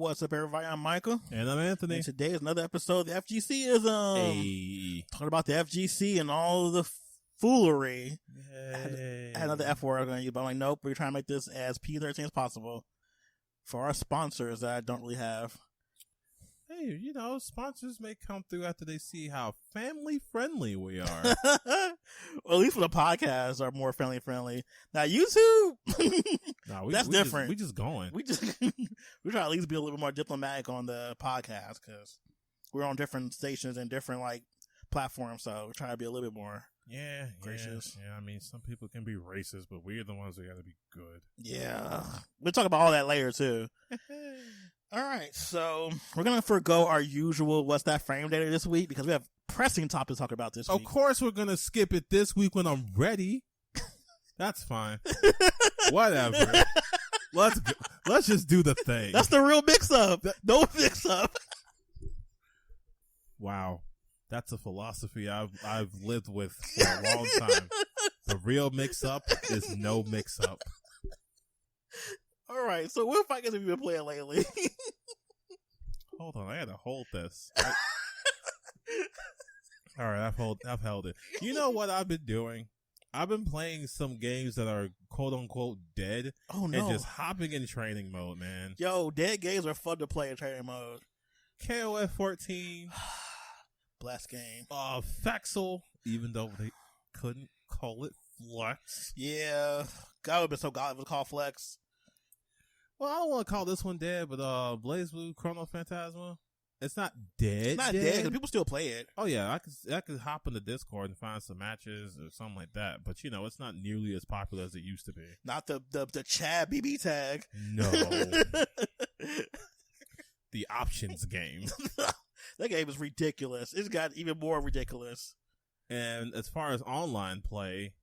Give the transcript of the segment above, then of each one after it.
What's up, everybody? I'm Michael. And I'm Anthony. And today is another episode of the FGCism. Hey. Talking about the FGC and all the foolery. Hey. I had another F word I'm going to use, but I'm like, nope, we're trying to make this as PG-13 as possible for our sponsors that I don't really have. Hey, you know, sponsors may come through after they see how family-friendly we are. Well, at least for the podcasts are more family-friendly. Now, YouTube, that's different. We just going. We try to at least be a little bit more diplomatic on the podcast because we're on different stations and different like platforms, so we're trying to be a little bit more gracious. Yeah, I mean, some people can be racist, but we're the ones that got to be good. Yeah. We'll talk about all that later, too. All right, so we're going to forego our usual What's That Frame data this week because we have pressing topics to talk about this week. Of course we're going to skip it this week when I'm ready. That's fine. Whatever. Let's just do the thing. That's the real mix-up. No mix-up. Wow. That's a philosophy I've lived with for a long time. The real mix-up is no mix-up. All right, so what fight games have you been playing lately? Hold on, I gotta hold this. All right, I've held it. You know what I've been doing? I've been playing some games that are quote unquote dead. Oh no! And just hopping in training mode, man. Yo, dead games are fun to play in training mode. KOF 14, blast game. Fexel, even though they couldn't call it Flex. Yeah, God would have been so god if it was called Flex. Well, I don't want to call this one dead, but BlazBlue Chrono Phantasma, it's not dead. It's not dead because people still play it. Oh yeah, I could hop in the Discord and find some matches or something like that. But you know, it's not nearly as popular as it used to be. Not the Chad BB tag. No, the options game. That game is ridiculous. It's got even more ridiculous. And as far as online play,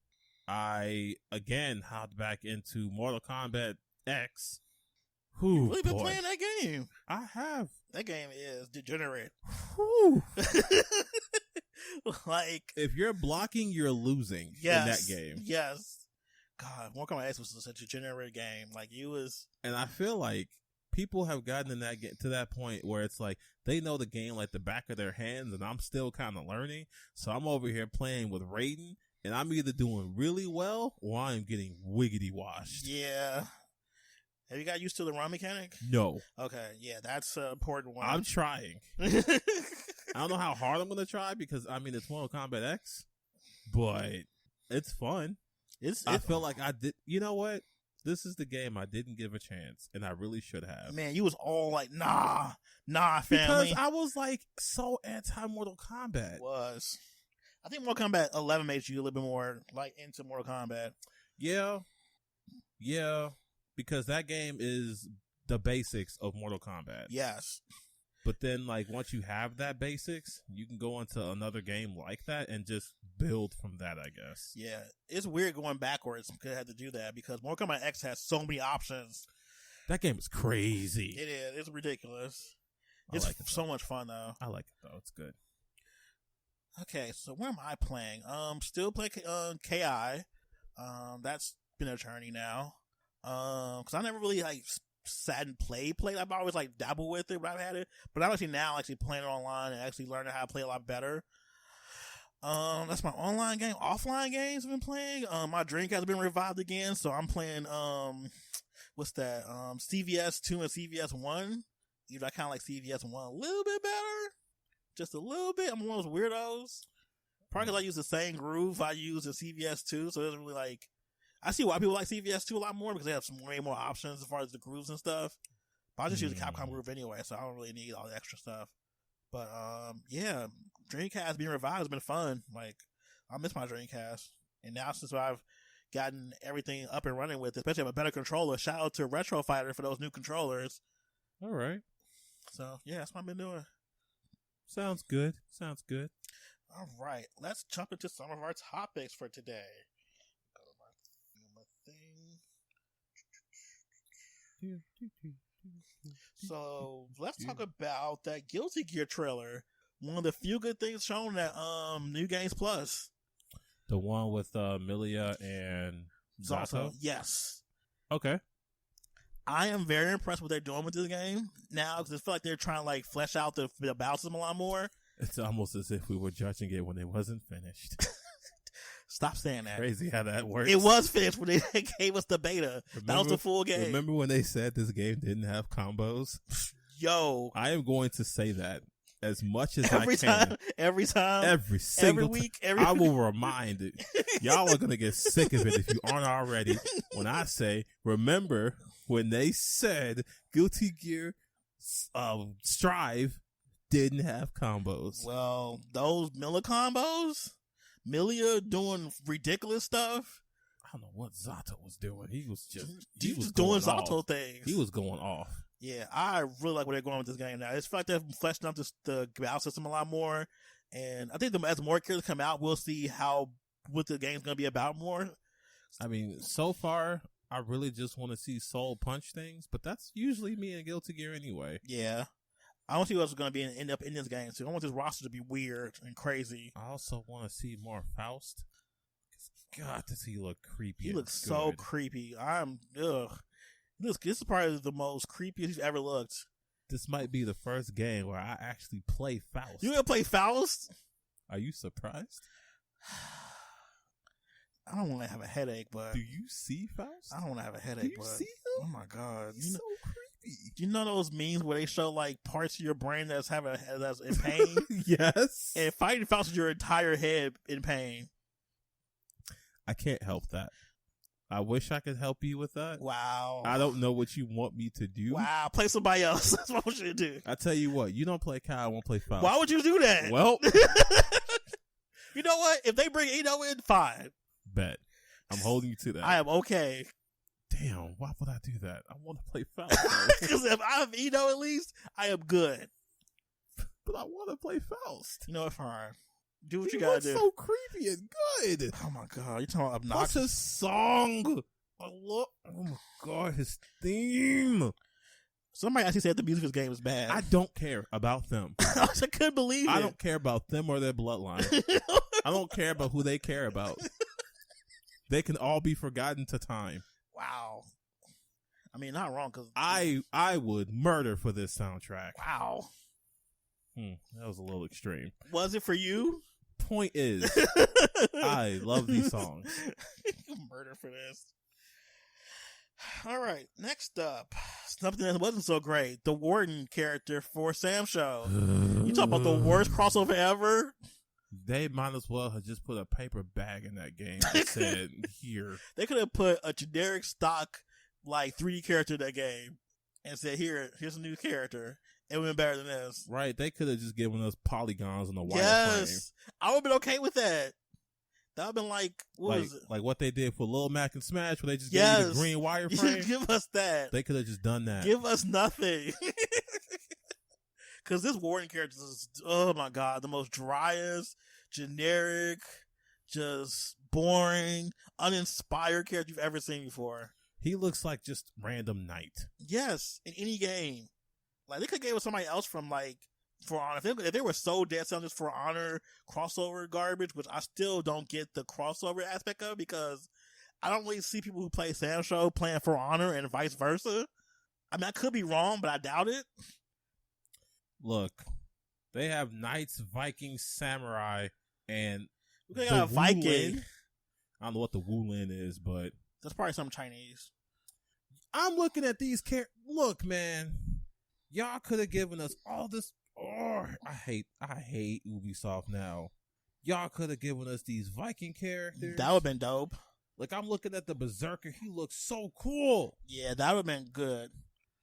I again hopped back into Mortal Kombat X. You've really been playing that game. I have. That game is degenerate. Like, if you're blocking, you're losing in that game. Yes. God, Mortal Kombat X was such a degenerate game. Like, you was... And I feel like people have gotten in that to that point where it's like, they know the game like the back of their hands, and I'm still kind of learning. So I'm over here playing with Raiden, and I'm either doing really well, or I'm getting wiggity washed. Yeah. Have you got used to the run mechanic? No. Okay, yeah, that's an important one. I'm trying. I don't know how hard I'm going to try because, I mean, it's Mortal Kombat X, but it's fun. I feel like I did. You know what? This is the game I didn't give a chance, and I really should have. Man, you was all like, nah, family. Because I was like so anti-Mortal Kombat. Was. I think Mortal Kombat 11 made you a little bit more like into Mortal Kombat. Yeah. Because that game is the basics of Mortal Kombat. Yes. But then, like, once you have that basics, you can go into another game like that and just build from that, I guess. Yeah. It's weird going backwards because I had to do that because Mortal Kombat X has so many options. That game is crazy. It is. It's ridiculous. It's so much fun, though. I like it, though. It's good. Okay, so where am I playing? Still playing KI. That's been a journey now. Cause I never really like sat and played. I've always like dabbled with it, but I've had it. But I'm actually now playing it online and actually learning how to play a lot better. That's my online game. Offline games I've been playing. My Dreamcast has been revived again, so I'm playing what's that? CVS 2 and CVS 1. I kind of like CVS 1 a little bit better, just a little bit. I'm one of those weirdos. Probably because I use the same groove I use in CVS 2, so it doesn't really like. I see why people like CVS 2 a lot more because they have way more options as far as the grooves and stuff. But I just use the Capcom groove anyway, so I don't really need all the extra stuff. But yeah, Dreamcast being revived has been fun. Like, I miss my Dreamcast, and now since I've gotten everything up and running with it, especially have a better controller. Shout out to Retro Fighter for those new controllers. All right. So yeah, that's what I've been doing. Sounds good. All right, let's jump into some of our topics for today. So let's talk about that Guilty Gear trailer. One of the few good things shown at New Games Plus. The one with Milia and Zato? Yes. Okay. I am very impressed with what they're doing with this game now, because I feel like they're trying to like flesh out the battle system a lot more. It's almost as if we were judging it when it wasn't finished. Stop saying that. Crazy how that works. It was finished when they gave us the beta. That was the full game. Remember when they said this game didn't have combos? Yo. I am going to say that as much as every I can. Every time. Every single week. I will remind it. Y'all are going to get sick of it if you aren't already. When I say, remember when they said Guilty Gear Strive didn't have combos. Well, those Milla combos, Milia doing ridiculous stuff. I don't know what Zato was doing. He was just doing Zato things. He was going off. Yeah, I really like where they're going with this game now. It's like they're fleshing out the battle system a lot more, and I think as more characters come out, we'll see what the game's going to be about more. I mean, so far, I really just want to see Soul punch things, but that's usually me in Guilty Gear anyway. Yeah. I want to see what's going to be end up in this game. So I want this roster to be weird and crazy. I also want to see more Faust. God, does he look creepy? He looks so creepy. This is probably the most creepiest he's ever looked. This might be the first game where I actually play Faust. You gonna play Faust? Are you surprised? I don't want to have a headache, but do you see Faust? I don't want to have a headache. Do you see him? Oh my god, he's so creepy. You know those memes where they show like parts of your brain that's in pain? Yes. And fighting Faust with your entire head in pain. I can't help that. I wish I could help you with that. Wow. I don't know what you want me to do. Wow. Play somebody else. That's what I want you to do. I tell you what, you don't play Kyle, I won't play Faust. Why would you do that? Well. You know what? If they bring Eno in, fine. Bet. I'm holding you to that. I am okay. Damn, why would I do that? I want to play Faust. Because if I have Eno at least, I am good. But I want to play Faust. You know what? Fine. Do what you gotta do. So creepy and good. Oh my god, you're talking about obnoxious. What's his song? Oh my god, his theme. Somebody actually said the music of this game is bad. I don't care about them. I couldn't believe it. I don't care about them or their bloodline. I don't care about who they care about. They can all be forgotten to time. Wow. I mean, not wrong, because I would murder for this soundtrack. Wow. That was a little extreme. Was it for you? Point is, I love these songs. Murder for this. All right, next up, something that wasn't so great. The Warden character for Sam Show. You talk about the worst crossover ever? They might as well have just put a paper bag in that game and said, here. They could have put a generic stock, like, 3D character in that game and said, here's a new character. It would have been better than this. Right, they could have just given us polygons on the wireframe. Yes, I would have been okay with that. That would have been like, what was it? Like what they did for Lil Mac and Smash, where they just gave you the green wireframe. Give us that. They could have just done that. Give us nothing. Because this Warden character is, oh my god, the most driest, generic, just boring, uninspired character you've ever seen before. He looks like just random knight. Yes, in any game. Like, they could have gave it somebody else from, like, ForHonor. If they were so dead set on this ForHonor crossover garbage, which I still don't get the crossover aspect of, because I don't really see people who play Sam Show playing ForHonor and vice versa. I mean, I could be wrong, but I doubt it. Look, they have knights, Vikings, samurai, and we got a Viking. Wulin. I don't know what the Wulin is, but that's probably some Chinese. I'm looking at these characters. Look, man. Y'all could have given us all this. Oh, I hate Ubisoft now. Y'all could have given us these Viking characters. That would have been dope. Like, I'm looking at the Berserker. He looks so cool. Yeah, that would have been good.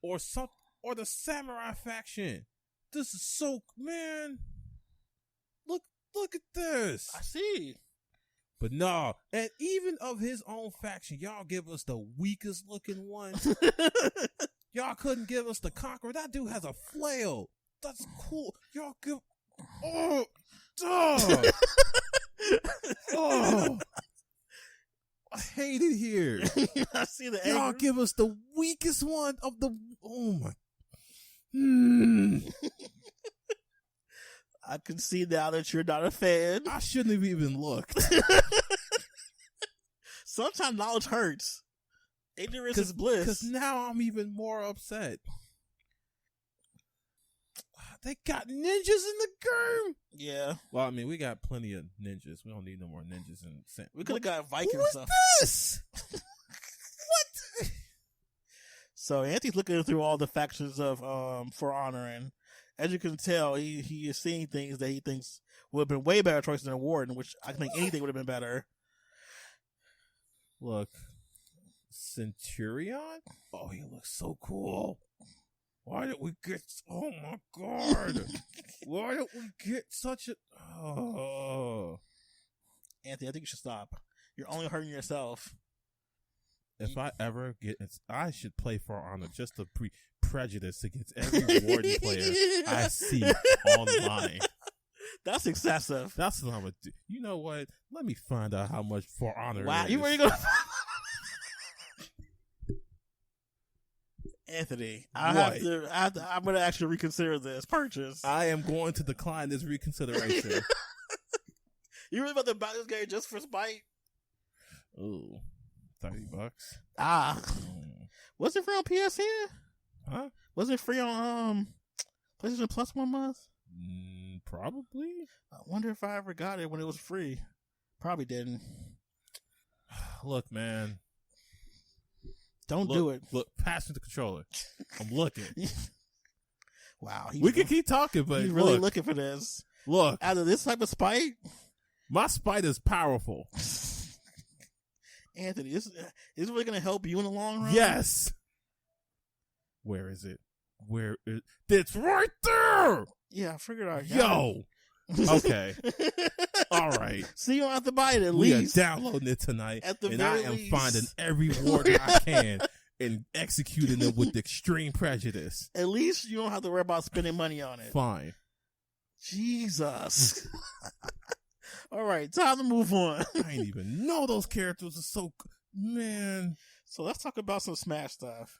Or the Samurai faction. This is so, man. Look at this. I see. But no, and even of his own faction, y'all give us the weakest looking one. Y'all couldn't give us the Conqueror. That dude has a flail. That's cool. Y'all give... Oh! Duh! Oh! I hate it here. I see the Y'all anger. give us the weakest one of the... Oh my... I can see now that you're not a fan. I shouldn't have even looked. Sometimes knowledge hurts. Ignorance is bliss. Because now I'm even more upset. They got ninjas in the game. Yeah. Well, I mean, we got plenty of ninjas. We don't need no more ninjas in Sam. We could have got Viking What's stuff. this? What? So Anthony's looking through all the factions of ForHonor, and as you can tell, he is seeing things that he thinks would have been way better choices than Warden, which I think anything would have been better. Look, Centurion? Oh, he looks so cool. Why did we get... Oh, my God. Why did we get such a... Oh. Anthony, I think you should stop. You're only hurting yourself. If I ever get... I should play ForHonor just to prejudice against every Warden player I see online. That's excessive. That's what I'm going to do. You know what? Let me find out how much ForHonor wow, is. you really gonna... Anthony, I'm going to actually reconsider this purchase. I am going to decline this reconsideration. You really about to buy this game just for spite? Ooh, $30. Was it free on PSN? Huh? Was it free on PlayStation Plus 1 month? Probably. I wonder if I ever got it when it was free. Probably didn't. Look, man. Don't do it. Look, pass me the controller. I'm looking. Wow. We can keep talking, but he's really looking for this. Look. Out of this type of spite? My spite is powerful. Anthony, is really going to help you in the long run? Yes. Where is it? It's right there. Yeah, I figured out. Yo. Okay. All right. So you don't have to buy it at we least. We are downloading it tonight. At the and very I am least. finding every warden I can and executing it with extreme prejudice. At least you don't have to worry about spending money on it. Fine. Jesus. All right, time to move on. I didn't even know those characters are so... Man. So let's talk about some Smash stuff.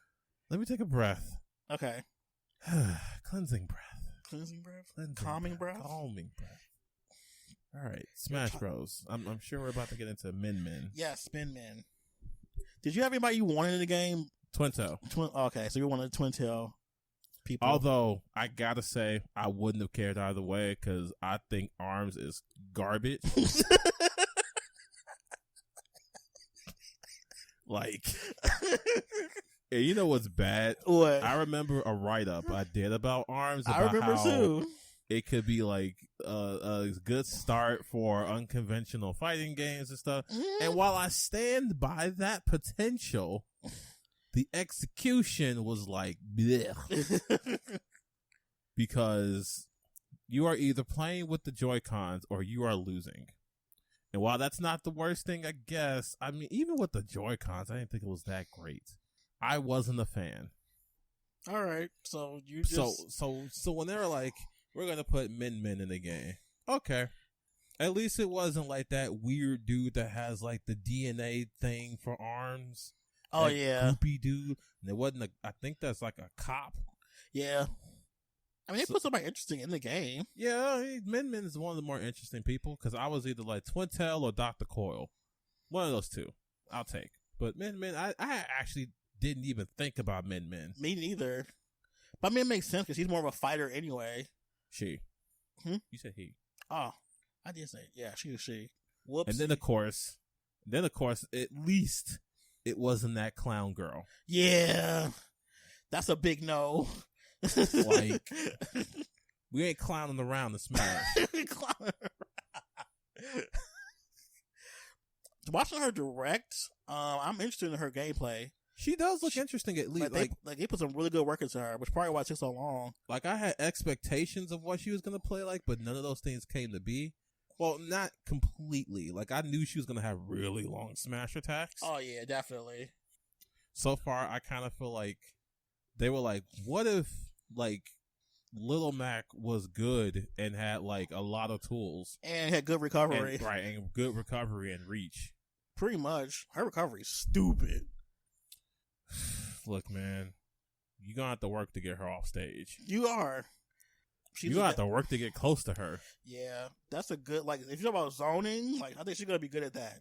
Let me take a breath. Okay. Cleansing breath. Cleansing breath? Calming breath? Calming breath. All right, Smash Bros. I'm sure we're about to get into MinMin. Yes, MinMin. Did you have anybody you wanted in the game? Twin Tail. Okay, so you wanted Twin Tail people. Although, I gotta say, I wouldn't have cared either way because I think ARMS is garbage. Like... And you know what's bad? What? I remember a write-up I did about ARMS. About I remember how too. It could be like a good start for unconventional fighting games and stuff. And while I stand by that potential, the execution was like, blech. Because you are either playing with the Joy-Cons or you are losing. And while that's not the worst thing, I guess, I mean, even with the Joy-Cons, I didn't think it was that great. I wasn't a fan. All right, so you just... So when they were like, we're gonna put MinMin in the game, okay. At least it wasn't like that weird dude that has like the DNA thing for arms. Oh yeah, goopy dude. And it wasn't. I think that's like a cop. Yeah. I mean, they put somebody interesting in the game. Yeah, MinMin is one of the more interesting people because I was either like Twin Tail or Dr. Coil. One of those two, I'll take. But MinMin, I actually didn't even think about MinMin. Me neither. But I mean, it makes sense because he's more of a fighter anyway. She. You said he. Oh, I did say yeah. She was she. Whoops. And then of course, at least it wasn't that clown girl. Yeah, that's a big no. Like, we ain't clowning around to Smash. Watching her direct, I'm interested in her gameplay. She does look interesting, at least. Like they put some really good work into her, which is probably why it took so long. Like, I had expectations of what she was going to play like, but none of those things came to be. Well, not completely. Like, I knew she was going to have really long smash attacks. Oh, yeah, definitely. So far, I kind of feel like they were like, what if, like, Little Mac was good and had, like, a lot of tools. And had good recovery. And good recovery and reach. Pretty much. Her recovery is stupid. Look, man, you're going to have to work to get her off stage. You are. You're going to have to work to get close to her. Yeah, that's a good, like, if you're talking about zoning, like, I think she's going to be good at that.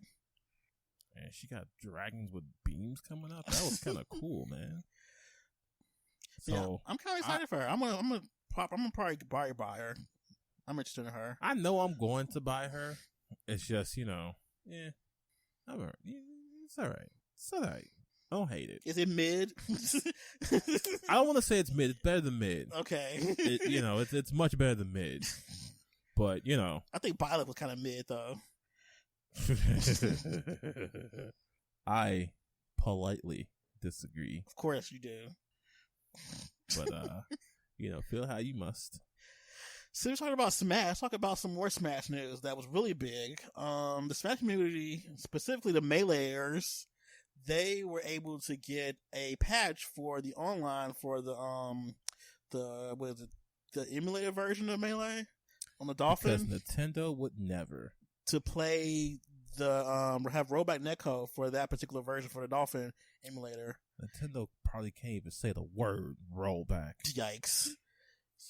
And she got dragons with beams coming up. That was kind of cool, man. So yeah, I'm kind of excited for her. I'm gonna probably buy her. I'm interested in her. I know I'm going to buy her. It's just, I'm all right. It's all right. It's all right. I don't hate it. Is it mid? I don't want to say it's mid. It's better than mid. Okay. It's much better than mid. But, I think Violet was kind of mid, though. I politely disagree. Of course you do. But, feel how you must. So we're talking about Smash. Let's talk about some more Smash news that was really big. The Smash community, specifically the Meleeers, they were able to get a patch for the online for the emulator version of Melee on the Dolphin. Because Nintendo would never to play the have rollback netcode for that particular version for the Dolphin emulator. Nintendo probably can't even say the word rollback. Yikes.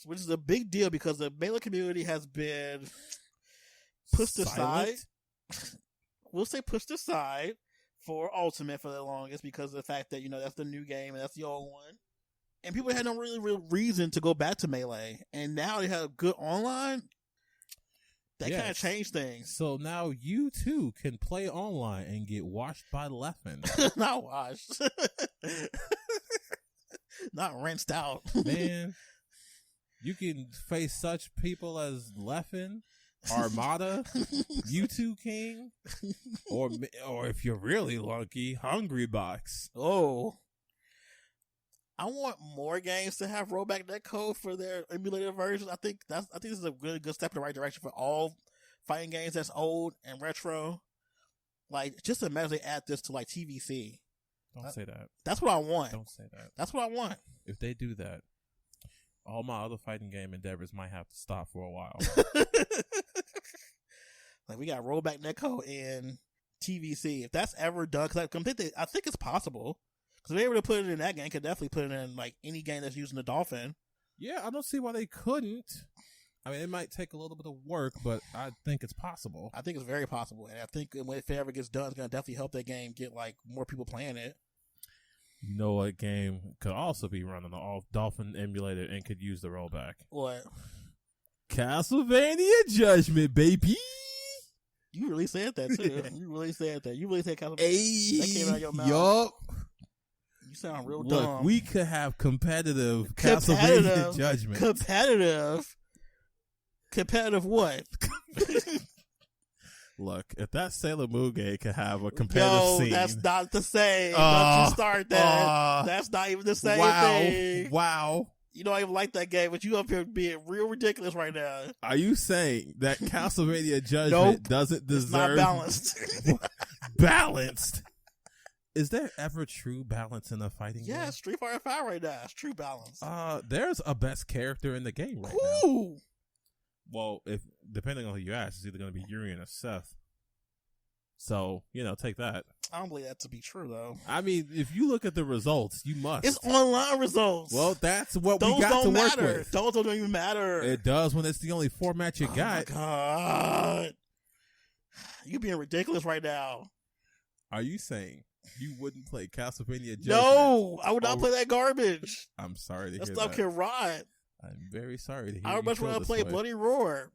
Which is a big deal because the Melee community has been pushed aside. We'll say pushed aside for Ultimate for the longest because of the fact that, that's the new game and that's the old one. And people had no really real reason to go back to Melee. And now they have good online. That kind of changed things. So now you too can play online and get washed by Leffen. Not washed. Not rinsed out. Man, you can face such people as Leffen, Armada, U2 King, or if you're really lucky, Hungry Box. Oh. I want more games to have rollback netcode for their emulator versions. I think this is a really good step in the right direction for all fighting games that's old and retro. Like, just imagine they add this to like TVC. Don't say that. That's what I want. Don't say that. That's what I want. If they do that, all my other fighting game endeavors might have to stop for a while. Like, we got rollback netcode in TVC. If that's ever done, because I think it's possible. Because if they were to put it in that game, could definitely put it in like any game that's using the Dolphin. Yeah, I don't see why they couldn't. I mean, it might take a little bit of work, but I think it's possible. I think it's very possible. And I think if it ever gets done, it's going to definitely help that game get like more people playing it. You know what game could also be running the Dolphin emulator and could use the rollback? What? Castlevania Judgment, baby. You really said that, too. You really said Castlevania. Hey, that came out of your mouth. Yup. You sound real Look, dumb. we could have competitive Castlevania Judgment. Competitive what? Look, if that Sailor Moon game could have a competitive scene. That's not the same. Don't you start that. That's not even the same thing. Wow. You don't even like that game, but you up here being real ridiculous right now. Are you saying that Castlevania Judgment doesn't deserve... It's not balanced. Balanced? Is there ever true balance in a fighting game? Yeah, Street Fighter 5 right now. It's true balance. There's a best character in the game right now. Well, depending on who you ask, it's either going to be Yuri or Seth. So, take that. I don't believe that to be true, though. I mean, if you look at the results, you must. It's online results. Well, that's what we got to work with. Those don't even matter. It does when it's the only format you got. Oh, my God. You're being ridiculous right now. Are you saying you wouldn't play Castlevania Judgment? No, I would not play that garbage. I'm sorry to hear that. That stuff can rot. I'm very sorry to hear I would much rather play Bloody Roar.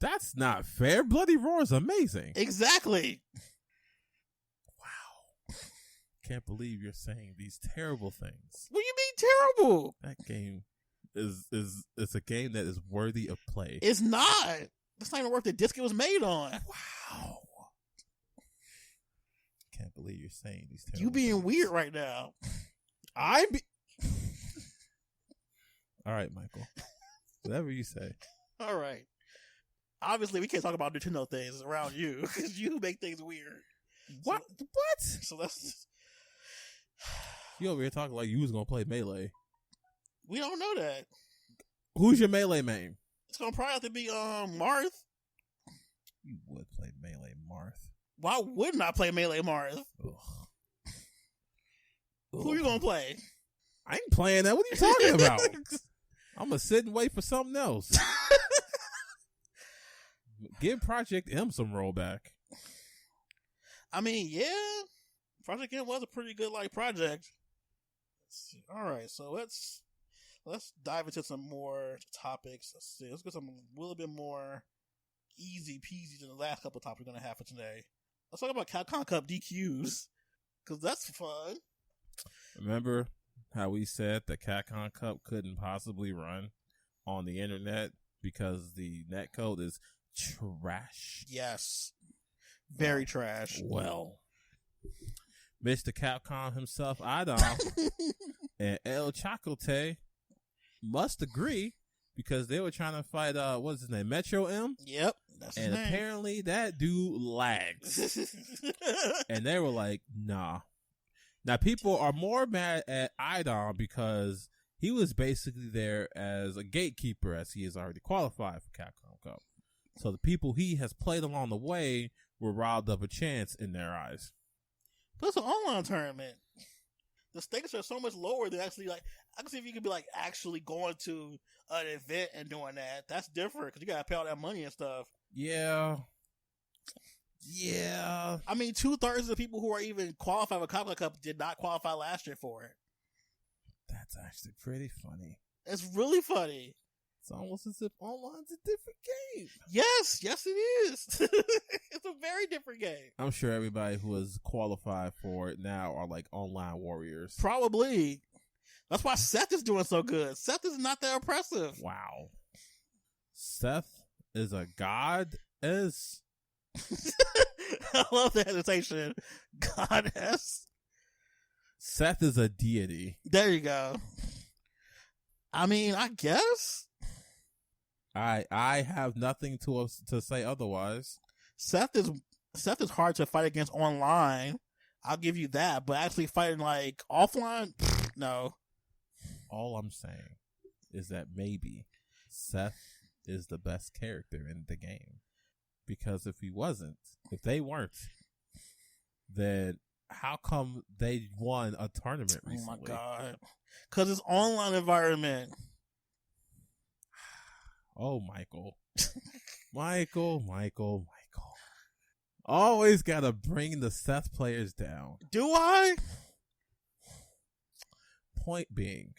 That's not fair. Bloody Roar is amazing. Exactly. Wow. Can't believe you're saying these terrible things. What do you mean terrible? That game is a game that is worthy of play. It's not. That's not even worth the disc it was made on. Wow. Can't believe you're saying these terrible You being things. weird right now. All right, Michael. Whatever you say. All right. Obviously, we can't talk about Nintendo things around you because you make things weird. What? So that's just... You over here talking like you was gonna play Melee. We don't know that. Who's your Melee main? It's gonna probably have to be Marth. You would play Melee Marth. Why wouldn't I play Melee Marth? Ugh. Who are you gonna play? I ain't playing that. What are you talking about? I'm gonna sit and wait for something else. Give Project M some rollback. I mean, yeah, Project M was a pretty good like project. Let's see. All right, so let's dive into some more topics. Let's see. Let's get some a little bit more easy peasy than the last couple of topics we're gonna have for today. Let's talk about Capcom Cup DQs because that's fun. Remember how we said the Capcom Cup couldn't possibly run on the internet because the netcode is trash? Yes. Very trash. Well, Mr. Capcom himself, Adam, and El Chacote must agree because they were trying to fight, what's his name, Metro M? Yep, that's his and name. Apparently that dude lags. And they were like, nah. Now, people are more mad at Idom because he was basically there as a gatekeeper as he is already qualified for Capcom Cup. So the people he has played along the way were robbed of a chance in their eyes. But it's an online tournament. The stakes are so much lower than actually, like, I can see if you could be, like, actually going to an event and doing that. That's different because you got to pay all that money and stuff. Yeah. Yeah. I mean, 2/3 of the people who are even qualified for Capcom Cup did not qualify last year for it. That's actually pretty funny. It's really funny. It's almost as if online's a different game. Yes, it is. It's a very different game. I'm sure everybody who is qualified for it now are like online warriors. Probably. That's why Seth is doing so good. Seth is not that impressive. Wow. Seth is a god? I love the hesitation. Goddess. Seth is a deity. There you go. I mean, I guess. I have nothing to say otherwise. Seth is hard to fight against online. I'll give you that. But actually fighting like offline, no. All I'm saying is that maybe Seth is the best character in the game. Because if they weren't, then how come they won a tournament recently? Oh my God. Because it's online environment. Oh, Michael. Michael. Always got to bring the Seth players down. Do I? Point being,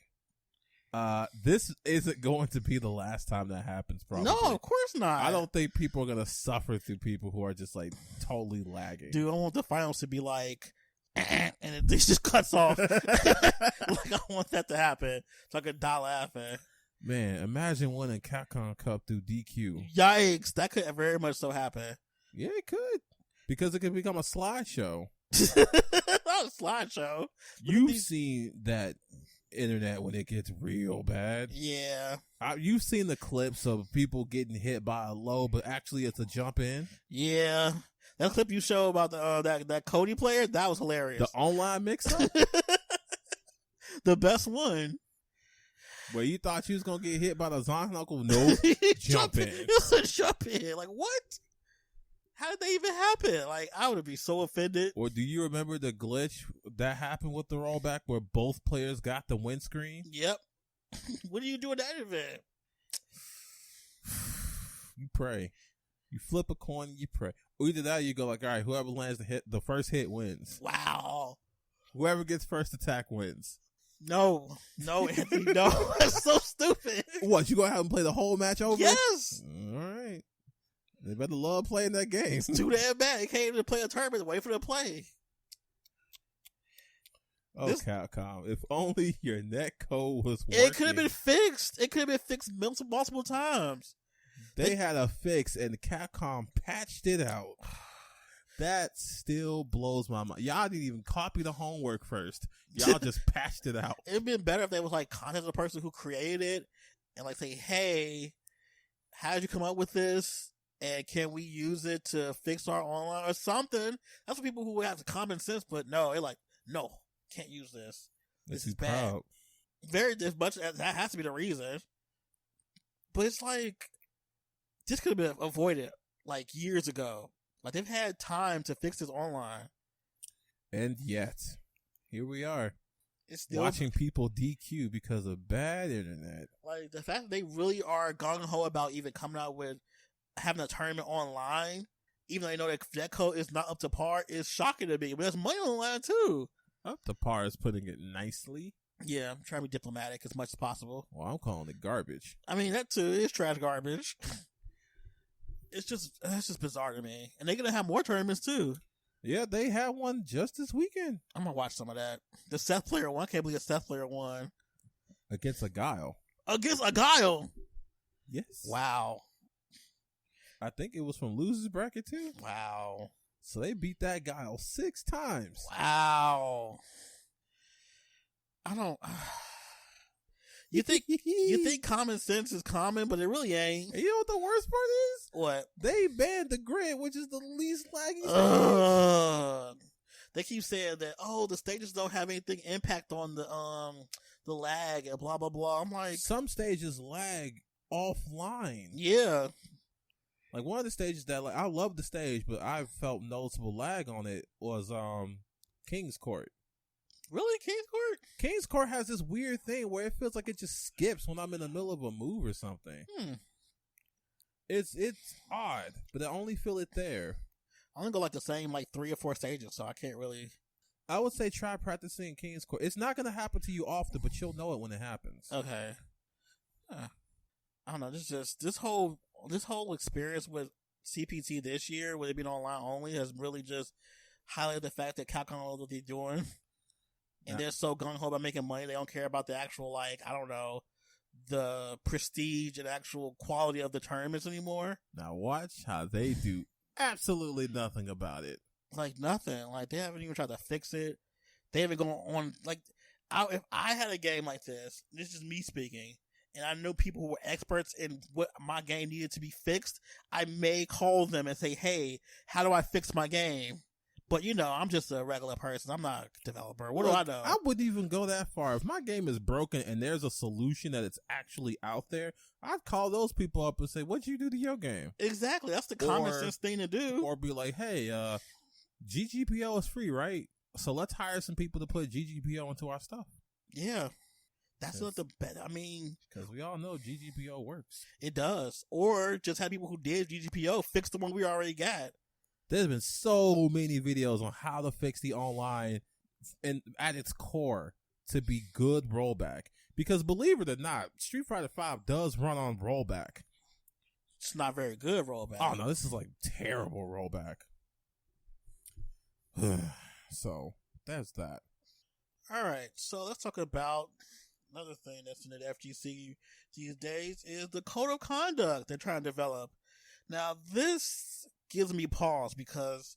this isn't going to be the last time that happens, probably. No, of course not. I don't think people are going to suffer through people who are just like totally lagging. Dude, I want the finals to be like, and it just cuts off. Like, I want that to happen so I could die laughing. Man, imagine winning Capcom Cup through DQ. Yikes, that could very much so happen. Yeah, it could. Because it could become a slideshow. Not a slideshow. You've seen that internet when it gets real bad. Yeah. You've seen the clips of people getting hit by a low, but actually it's a jump in. Yeah. That clip you show about the that Cody player, that was hilarious. The online mix-up? The best one. Where you thought you was going to get hit by the Zonk Knuckle? No. Jump in. It was a jump in. Like, what? How did that even happen? Like, I would be so offended. Or do you remember the glitch that happened with the rollback where both players got the windscreen? Yep. What do you do in that event? You pray. You flip a coin, you pray. Or either that or you go like, all right, whoever lands the first hit wins. Wow. Whoever gets first attack wins. No, Anthony, no. That's so stupid. What, you gonna have them play the whole match over? Yes. All right. They better love playing that game. It's too damn bad. They can't even play a tournament. Wait for them to play. Oh, Capcom. If only your netcode was working. It could have been fixed. It could have been fixed multiple times. They had a fix and Capcom patched it out. That still blows my mind. Y'all didn't even copy the homework first. Y'all just patched it out. It'd been better if they was like contact the person who created it and like say, hey, how did you come up with this? And can we use it to fix our online or something? That's what people who have the common sense, but no, they're like, no, can't use this. This is bad. Proud. Very much that has to be the reason. But it's like this could have been avoided like years ago. Like they've had time to fix this online. And yet, here we are. It's still watching people DQ because of bad internet. Like the fact that they really are gung ho about even coming out with having a tournament online even though they know that code is not up to par, is shocking to me. But there's money on the line too. Up to par is putting it nicely. Yeah, I'm trying to be diplomatic as much as possible. Well, I'm calling it garbage. I mean, that too is trash garbage. It's just bizarre to me. And they're gonna have more tournaments too. Yeah, they had one just this weekend. I'm gonna watch some of that. The Seth player one. I can't believe the Seth player won against a Guile. Against a Guile. Yes. Wow. I think it was from losers bracket too. Wow. So they beat that Guile 6 times. Wow. I don't. You think common sense is common, but it really ain't. And you know what the worst part is? What? They banned the grid, which is the least laggy stage. They keep saying that, the stages don't have anything impact on the lag and blah blah blah. I'm like, some stages lag offline. Yeah. Like one of the stages that I love the stage, but I felt noticeable lag on it was King's Court. Really? King's Court? King's Court has this weird thing where it feels like it just skips when I'm in the middle of a move or something. It's odd, but I only feel it there. I only go like the same 3 or 4 stages, so I can't really. I would say try practicing King's Court. It's not going to happen to you often, but you'll know it when it happens. Okay. I don't know. This whole experience with CPT this year, with it being online only, has really just highlighted the fact that Capcom knows what they're doing. And they're so gung-ho about making money, they don't care about the actual, the prestige and actual quality of the tournaments anymore. Now watch how they do absolutely nothing about it. Nothing. They haven't even tried to fix it. They haven't gone on, if I had a game like this is me speaking, and I know people who were experts in what my game needed to be fixed, I may call them and say, hey, how do I fix my game? But, I'm just a regular person. I'm not a developer. What do I know? I wouldn't even go that far. If my game is broken and there's a solution that it's actually out there, I'd call those people up and say, what'd you do to your game? Exactly. That's the common sense thing to do. Or be like, hey, GGPO is free, right? So let's hire some people to put GGPO into our stuff. Yeah. That's not the best. I mean, because we all know GGPO works. It does. Or just have people who did GGPO fix the one we already got. There's been so many videos on how to fix the online and at its core to be good rollback. Because believe it or not, Street Fighter V does run on rollback. It's not very good rollback. Oh no, this is terrible rollback. So there's that. All right, so let's talk about another thing that's in the FGC these days is the code of conduct they're trying to develop. Now this gives me pause because,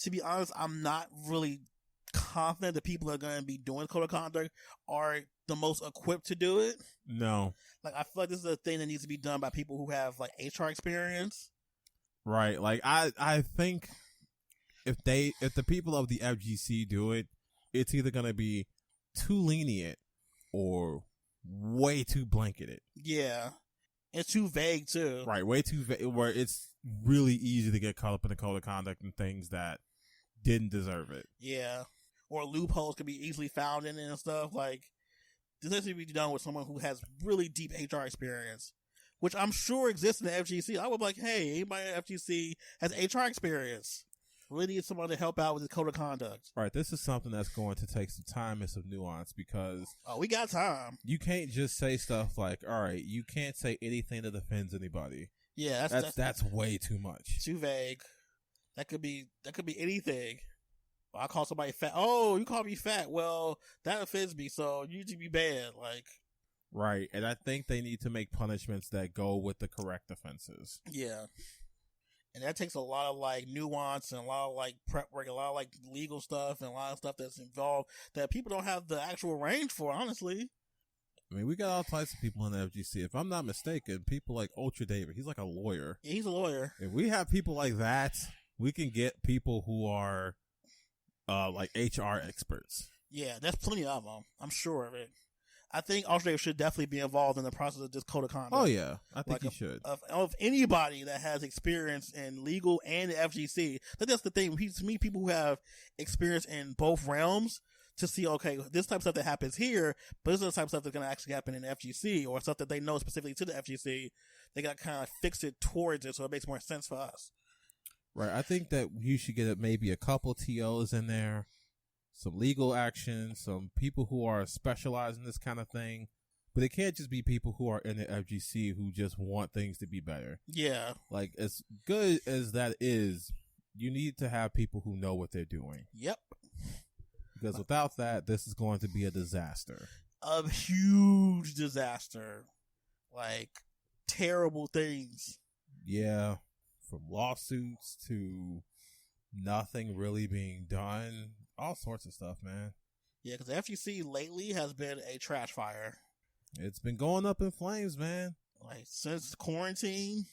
to be honest, I'm not really confident the people that are going to be doing code of conduct are the most equipped to do it. No. I feel like this is a thing that needs to be done by people who have HR experience. Right. I think if the people of the FGC do it, it's either going to be too lenient or way too blanketed. Yeah. It's too vague too. Right, way too vague, where it's really easy to get caught up in the code of conduct and things that didn't deserve it. Yeah. Or loopholes could be easily found in it and stuff. This has to be done with someone who has really deep HR experience, which I'm sure exists in the FGC. I would be like, hey, anybody at FGC has HR experience. Really need someone to help out with the code of conduct. Right, this is something that's going to take some time and some nuance because... Oh, we got time. You can't just say stuff like, all right, you can't say anything that offends anybody. Yeah, that's way too much. Too vague. That could be anything. I call somebody fat. Oh, you call me fat. Well, that offends me, so you need to be banned. Right, and I think they need to make punishments that go with the correct offenses. Yeah. And that takes a lot of nuance and a lot of prep work, a lot of legal stuff and a lot of stuff that's involved that people don't have the actual range for, honestly. I mean, we got all types of people in the FGC. If I'm not mistaken, people like Ultra David, he's like a lawyer. Yeah, he's a lawyer. If we have people like that, we can get people who are HR experts. Yeah, there's plenty of them. I'm sure of it. I think Ultra David should definitely be involved in the process of this code of conduct. Oh, yeah. I think he should. Of anybody that has experience in legal and the FGC. That's the thing. To me, people who have experience in both realms to see, okay, this type of stuff that happens here, but this is the type of stuff that's going to actually happen in the FGC or stuff that they know specifically to the FGC. They got to kind of fix it towards it so it makes more sense for us. Right. I think that you should get maybe a couple TOs in there, some legal action, some people who are specialized in this kind of thing. But it can't just be people who are in the FGC who just want things to be better. Yeah. Like, as good as that is, you need to have people who know what they're doing. Yep. Because without that, this is going to be a disaster. A huge disaster. Like, terrible things. Yeah. From lawsuits to nothing really being done. All sorts of stuff, man. Yeah, because the FGC lately has been a trash fire. It's been going up in flames, man. Like, since quarantine.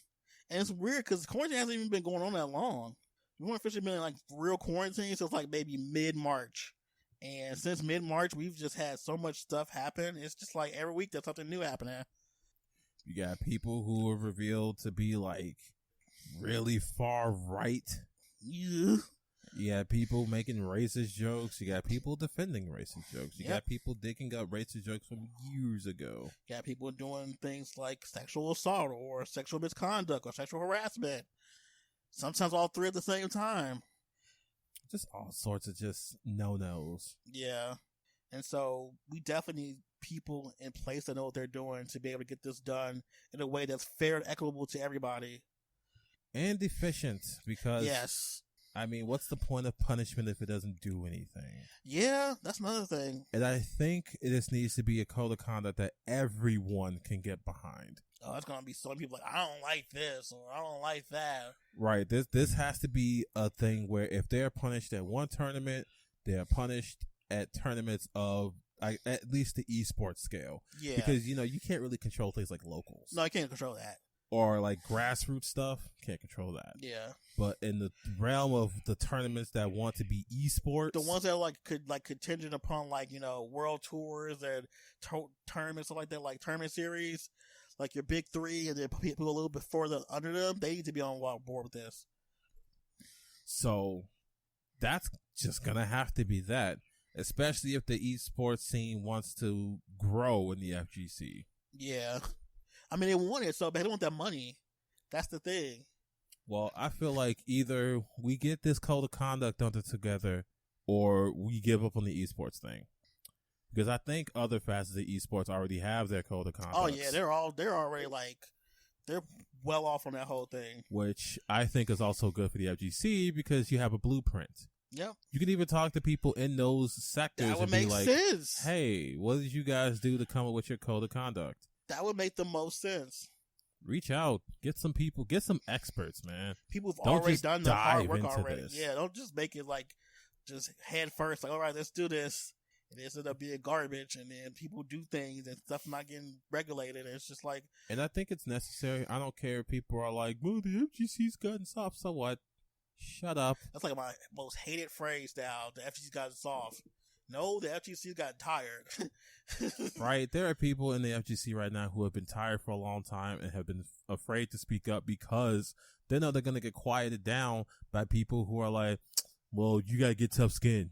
And it's weird because quarantine hasn't even been going on that long. We weren't officially been in, like, real quarantine since, like, maybe mid-March. And since mid-March, we've just had so much stuff happen. It's just like every week there's something new happening. You got people who are revealed to be, like, really far right. Yeah. You got people making racist jokes. You got people defending racist jokes. You got people digging up racist jokes from years ago. You got people doing things like sexual assault or sexual misconduct or sexual harassment. Sometimes all three at the same time. Just all sorts of just no-nos. Yeah. And so we definitely need people in place that know what they're doing to be able to get this done in a way that's fair and equitable to everybody. And efficient, because... Yes. I mean, what's the point of punishment if it doesn't do anything? Yeah, that's another thing. And I think this needs to be a code of conduct that everyone can get behind. Oh, it's going to be so many people like, I don't like this or I don't like that. Right. This has to be a thing where if they're punished at one tournament, they're punished at tournaments of at least the esports scale. Yeah. Because, you know, you can't really control things like locals. No, you can't control that. Or like grassroots stuff, can't control that. Yeah. But in the realm of the tournaments that want to be esports, the ones that are contingent upon world tours and tournaments like that, like tournament series, like your big three, and then people a little bit further under them, they need to be on board with this. So that's just gonna have to be that, especially if the esports scene wants to grow in the FGC. Yeah. I mean, they want it so bad. They want that money. That's the thing. Well, I feel like either we get this code of conduct under together or we give up on the esports thing. Because I think other facets of esports already have their code of conduct. Oh, yeah. They're already they're well off on that whole thing. Which I think is also good for the FGC because you have a blueprint. Yep. You can even talk to people in those sectors that would and make be like, sense. Hey, what did you guys do to come up with your code of conduct? That would make the most sense. Reach out, get some people, get some experts, man. People have already done the hard work already. This. Yeah, don't just make it just head first. Like, all right, let's do this. And it ends up being garbage, and then people do things and stuff not getting regulated. And it's just like, and I think it's necessary. I don't care if people are like, "Well, the FGC's gotten soft." So what? Shut up. That's like my most hated phrase now. The FGC's gotten soft. No, the FGC got tired. Right. There are people in the FGC right now who have been tired for a long time and have been afraid to speak up because they know they're going to get quieted down by people who are like, well, you got to get tough skin.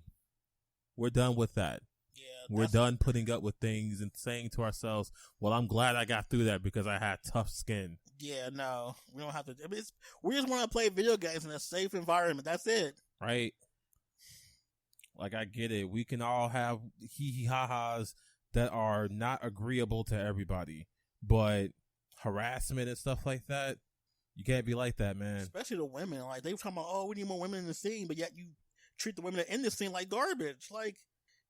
We're done with that. Yeah, we're done putting up with things and saying to ourselves, well, I'm glad I got through that because I had tough skin. Yeah, no, we don't have to. I mean, we just want to play video games in a safe environment. That's it. Right. Like, I get it. We can all have hee-hee-ha-has that are not agreeable to everybody. But harassment and stuff like that, you can't be like that, man. Especially the women. Like, they were talking about, oh, we need more women in the scene, but yet you treat the women that are in the scene like garbage. Like,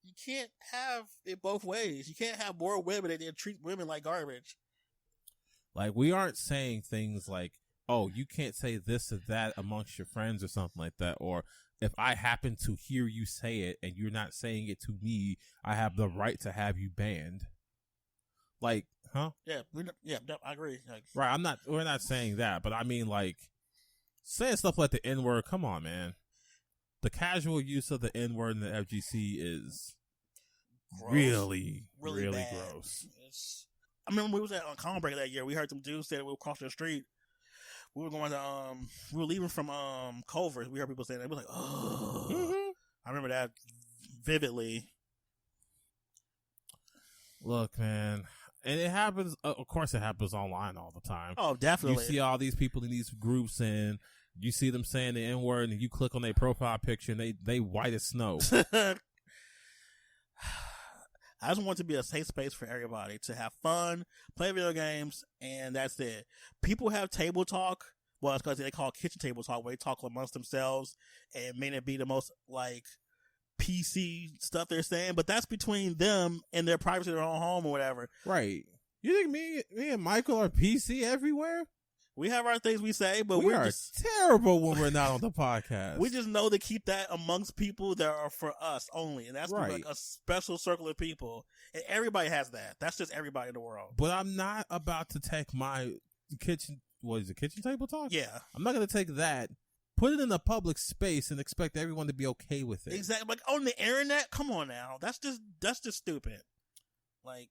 you can't have it both ways. You can't have more women and then treat women like garbage. Like, we aren't saying things like, oh, you can't say this or that amongst your friends or something like that. Or if I happen to hear you say it and you're not saying it to me, I have the right to have you banned. Like, huh? Yeah, I agree. Like, right, we're not saying that, but I mean, like, saying stuff like the N-word, come on, man. The casual use of the N-word in the FGC is gross. really gross. I remember we was at Common Break that year. We heard some dudes say that we were crossing the street. We were going to, we were leaving from Culver. We heard people saying that. We were like, oh. Mm-hmm. I remember that vividly. Look, man, And it happens, of course it happens online all the time. Oh, definitely. You see all these people in these groups and you see them saying the N-word and you click on their profile picture and they white as snow. I just want it to be a safe space for everybody to have fun, play video games, and that's it. People have table talk. Well, it's because they call it kitchen table talk, where they talk amongst themselves and may not be the most, like, PC stuff they're saying, but that's between them and their privacy of their own home or whatever. Right. You think me and Michael are PC everywhere? We have our things we say, but we're just terrible when we're not on the podcast. We just know to keep that amongst people that are for us only, and that's right. Like a special circle of people, and everybody has that. That's just everybody in the world. But I'm not about to take my kitchen. What is it? Kitchen table talk? Yeah. I'm not going to take that, put it in a public space, and expect everyone to be okay with it. Exactly. Like on the internet. Come on now. That's just stupid. Like.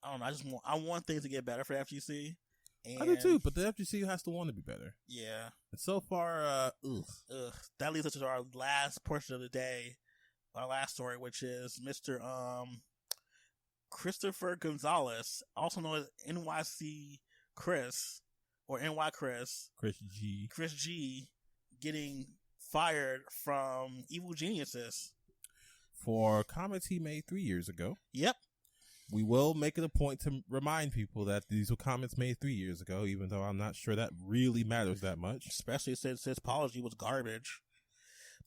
I don't know. I want things to get better for FGC. And I do too, but the FGC has to want to be better. Yeah. And so far, that leads us to our last portion of the day, our last story, which is Mr. Christopher Gonzalez, also known as NYC Chris or NY Chris. Chris G, getting fired from Evil Geniuses for comments he made 3 years ago. Yep. We will make it a point to remind people that these were comments made 3 years ago, even though I'm not sure that really matters that much. Especially since his apology was garbage.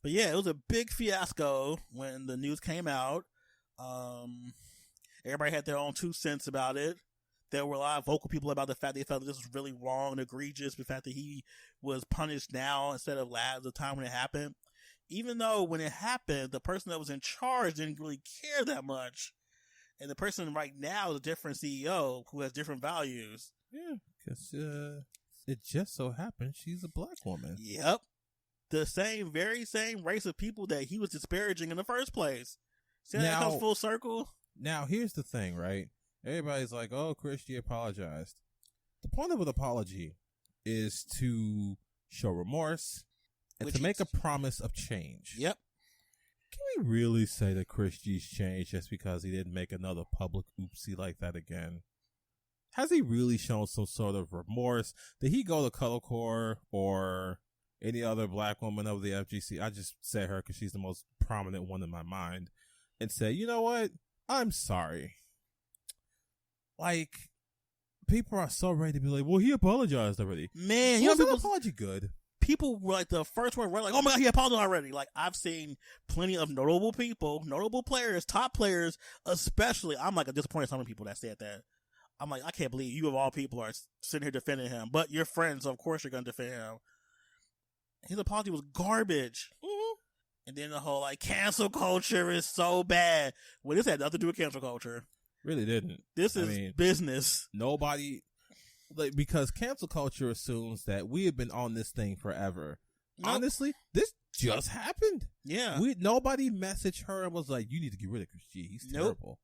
But yeah, it was a big fiasco when the news came out. Everybody had their own 2 cents about it. There were a lot of vocal people about the fact they felt that this was really wrong and egregious, the fact that he was punished now instead of last the time when it happened. Even though when it happened, the person that was in charge didn't really care that much. And the person right now is a different CEO who has different values. Yeah, because it just so happens she's a black woman. Yep. The very same race of people that he was disparaging in the first place. See how that comes full circle? Now, here's the thing, right? Everybody's like, oh, Chris G apologized. The point of an apology is to show remorse and to make a promise of change. Yep. Can we really say that Chris G's changed just because he didn't make another public oopsie like that again? Has he really shown some sort of remorse? Did he go to Cuddlecore or any other black woman of the FGC? I just said her because she's the most prominent one in my mind. And say, you know what? I'm sorry. Like, people are so ready to be like, well, he apologized already. Man, was the apology good? People were like the first one were like, oh my God, he apologized already. Like, I've seen plenty of notable people, notable players, top players, especially. I'm like disappointed in some of the people that said that. I'm like, I can't believe you of all people are sitting here defending him. But your friends, of course, you're going to defend him. His apology was garbage. Mm-hmm. And then the whole like cancel culture is so bad. Well, this had nothing to do with cancel culture. Really didn't. This is business. Nobody. Like, because cancel culture assumes that we have been on this thing forever. Nope. Honestly, this just happened. Yeah. Nobody messaged her and was like, you need to get rid of Chris G. He's terrible.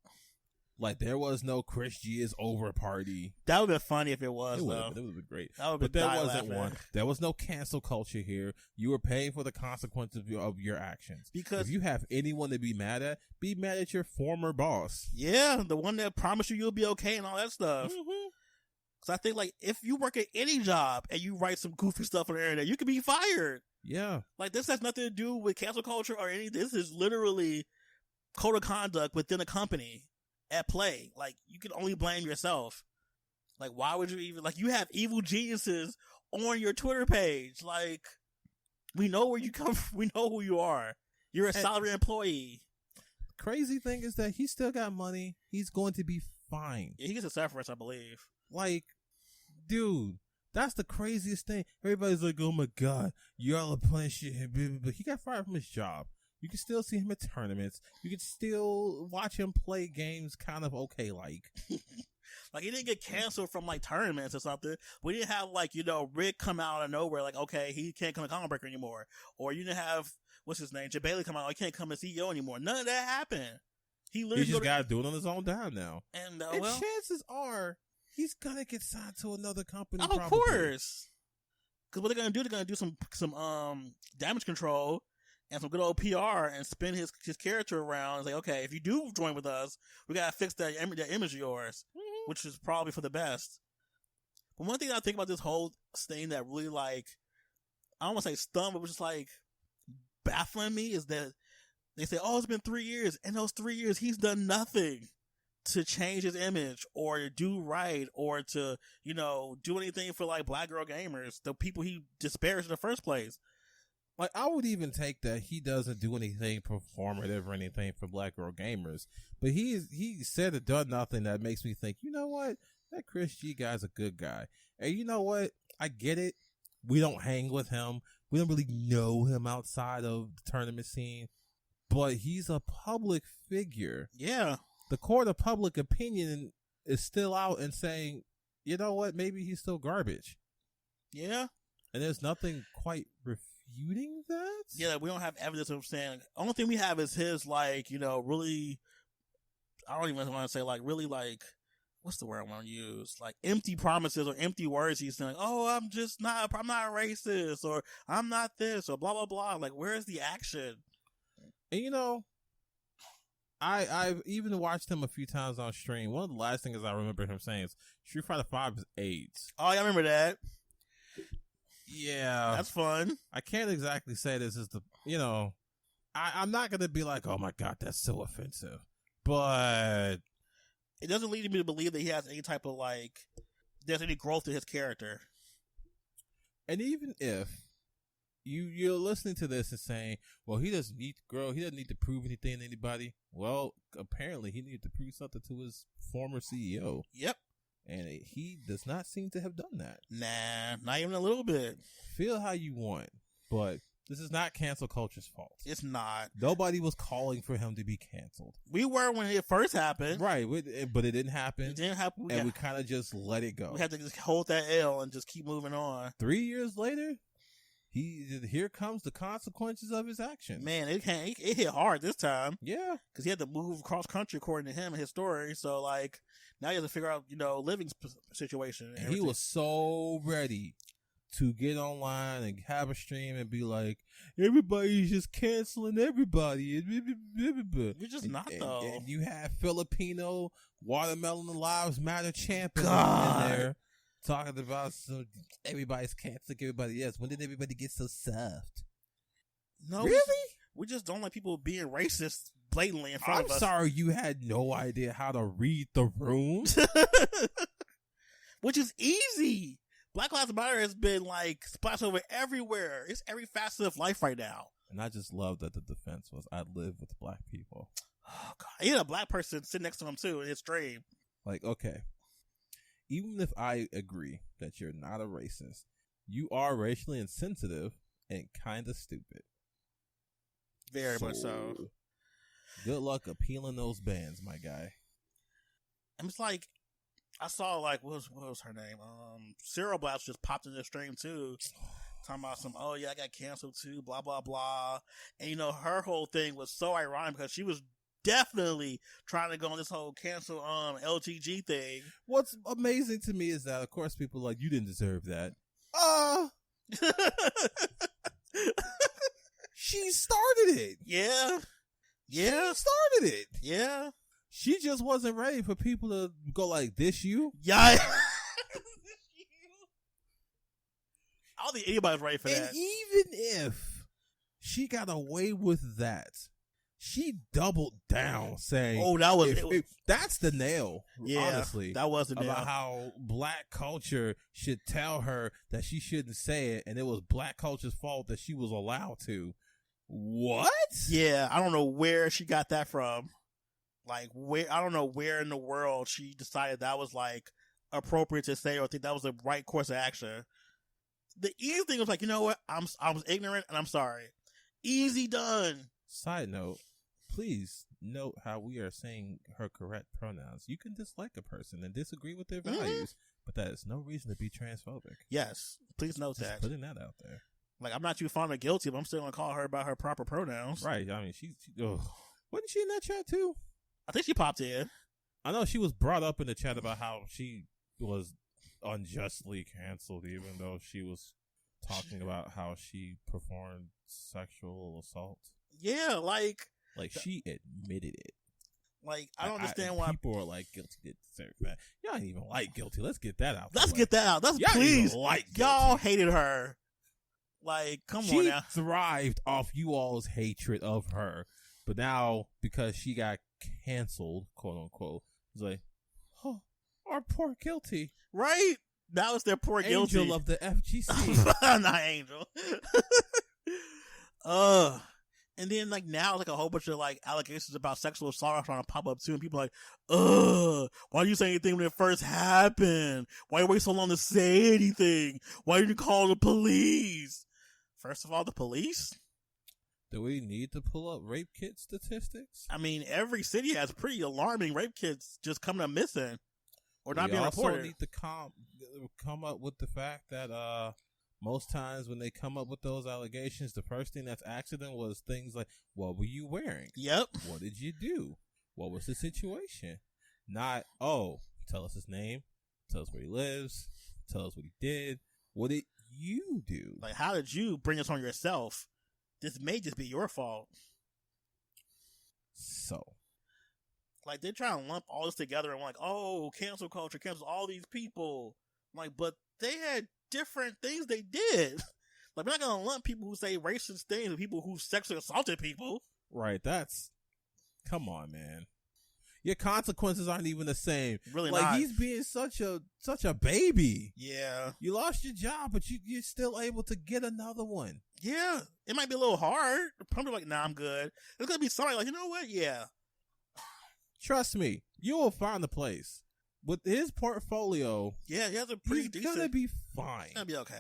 Like, there was no Chris G is over party. That would have been funny if it was, though. It would have been great. But there wasn't one. There was no cancel culture here. You were paying for the consequences of your actions. Because if you have anyone to be mad at your former boss. Yeah, the one that promised you'll be okay and all that stuff. Mm-hmm. Because I think, like, if you work at any job and you write some goofy stuff on the internet, you could be fired. Yeah. Like, this has nothing to do with cancel culture or anything. This is literally code of conduct within a company at play. Like, you can only blame yourself. Like, why would you even, like, you have Evil Geniuses on your Twitter page. Like, we know where you come from. We know who you are. You're a salary employee. Crazy thing is that he still got money. He's going to be fine. Yeah, he gets a severance, I believe. Like, dude, that's the craziest thing. Everybody's like, oh my God, y'all are playing shit. But he got fired from his job. You can still see him at tournaments. You can still watch him play games kind of okay, like. Like, he didn't get canceled from, like, tournaments or something. We didn't have, like, you know, Rick come out of nowhere, like, okay, he can't come to Common Breaker anymore. Or you didn't have, what's his name, Jay Bailey come out, he can't come as CEO anymore. None of that happened. He just got to do it on his own dime now. And chances are, he's gonna get signed to another company. Oh, of course. Because what they're gonna do, they're gonna do some damage control, and some good old PR and spin his character around. It's like, okay, if you do join with us, we gotta fix that image of yours, which is probably for the best. But one thing I think about this whole thing that really, like, I don't want to say stunned, but was just like baffling me is that they say, oh, it's been 3 years. In those 3 years, he's done nothing to change his image or to do right or to, you know, do anything for like black girl gamers, the people he disparaged in the first place. Like, I would even take that he doesn't do anything performative or anything for black girl gamers, but he said or done nothing that makes me think, you know what, that Chris G guy's a good guy. And you know what, I get it. We don't hang with him. We don't really know him outside of the tournament scene, but he's a public figure. Yeah. The court of public opinion is still out and saying, you know what, maybe he's still garbage. Yeah. And there's nothing quite refuting that? Yeah, we don't have evidence of him saying. Only thing we have is his, like, you know, really, I don't even want to say, like, really, like, what's the word I want to use? Like, empty promises or empty words he's saying, oh, I'm not racist, or I'm not this, or blah, blah, blah. Like, where's the action? And, you know, I've even watched him a few times on stream. One of the last things I remember him saying is Street Fighter 5 is AIDS. Oh, yeah, I remember that. Yeah. That's fun. I can't exactly say this is the, you know, I'm not going to be like, oh my God, that's so offensive. But it doesn't lead me to believe that he has any type of, like, there's any growth to his character. And even if you're listening to this and saying, well, he doesn't need to grow, he doesn't need to prove anything to anybody. Well, apparently he needed to prove something to his former CEO. Yep. And he does not seem to have done that. Nah, not even a little bit. Feel how you want, but this is not cancel culture's fault. It's not. Nobody was calling for him to be canceled. We were when it first happened. Right, but it didn't happen. It didn't happen. We kind of just let it go. We had to just hold that L and just keep moving on. 3 years later, here comes the consequences of his actions. Man, it hit hard this time. Yeah. Because he had to move across country according to him and his story. So, like, now he has to figure out, you know, living situation. And he was so ready to get online and have a stream and be like, everybody's just canceling everybody. You're just not, though. And you have Filipino Watermelon Lives Matter champion in there talking about everybody's canceling everybody else. When did everybody get so soft? No, really? We just don't like people being racist blatantly in front of us. I'm sorry you had no idea how to read the room. Which is easy. Black Lives Matter has been, like, splashed over everywhere. It's every facet of life right now. And I just love that the defense was, I live with black people. Oh, God. He had a black person sitting next to him, too, in his stream. Like, okay. Even if I agree that you're not a racist, you are racially insensitive and kind of stupid. Very much so. Good luck appealing those bans, my guy. And it's like, I saw, like, what was her name? Cyril Blast just popped in the stream, too. Talking about some, oh, yeah, I got canceled, too, blah, blah, blah. And, you know, her whole thing was so ironic because she was definitely trying to go on this whole cancel LTG thing. What's amazing to me is that, of course, people are like, you didn't deserve that. She started it. Yeah. Yeah. She started it. Yeah. She just wasn't ready for people to go like, this you? Yeah. I don't think anybody's ready for that. And even if she got away with that, she doubled down saying, oh, that was, that's the nail. Yeah, honestly. That was the nail. About how black culture should tell her that she shouldn't say it, and it was black culture's fault that she was allowed to. What? Yeah, I don't know where she got that from. Like, I don't know where in the world she decided that was, like, appropriate to say or think that was the right course of action. The easy thing was like, you know what? I was ignorant and I'm sorry. Easy done. Side note, please note how we are saying her correct pronouns. You can dislike a person and disagree with their values, but that is no reason to be transphobic. Yes, please note Just that. Putting that out there. Like, I'm not too fond of guilty, but I'm still going to call her by her proper pronouns. Right. I mean, wasn't she in that chat too? I think she popped in. I know she was brought up in the chat about how she was unjustly canceled, even though she was talking about how she performed sexual assault. Yeah, like she admitted it. Like, I don't understand why people are like guilty did deserve that. Y'all ain't even like guilty. Let's get that out. Let's get that out. Let's please. Y'all hated her. Like, come on now. She thrived off you all's hatred of her, but now because she got canceled, quote unquote, it's like, oh, our poor guilty, right? That was their poor guilty. Angel of the FGC, not Angel. And then, like, now, like, a whole bunch of, like, allegations about sexual assault are trying to pop up, too. And people are like, why didn't you say anything when it first happened? Why you wait so long to say anything? Why didn't you call the police? First of all, the police? Do we need to pull up rape kit statistics? I mean, every city has pretty alarming rape kits just coming up missing or not being reported. We also need to come up with the fact that, most times when they come up with those allegations, the first thing that's accident was things like, what were you wearing? Yep. What did you do? What was the situation? Not, oh, tell us his name, tell us where he lives, tell us what he did. What did you do? Like, how did you bring this on yourself? This may just be your fault. So. Like, they're trying to lump all this together and like, oh, cancel culture, cancel all these people. Like, but they had different things they did. Like, we're not gonna lump people who say racist things with people who sexually assaulted people. Right, come on, man. Your consequences aren't even the same. Really like, not. He's being such a baby. Yeah. You lost your job, but you're still able to get another one. Yeah. It might be a little hard. Probably like, nah, I'm good. There's gonna be somebody like, you know what? Yeah. Trust me, you will find a place. With his portfolio, yeah, he has a pretty decent. He's gonna be fine. He'll be okay.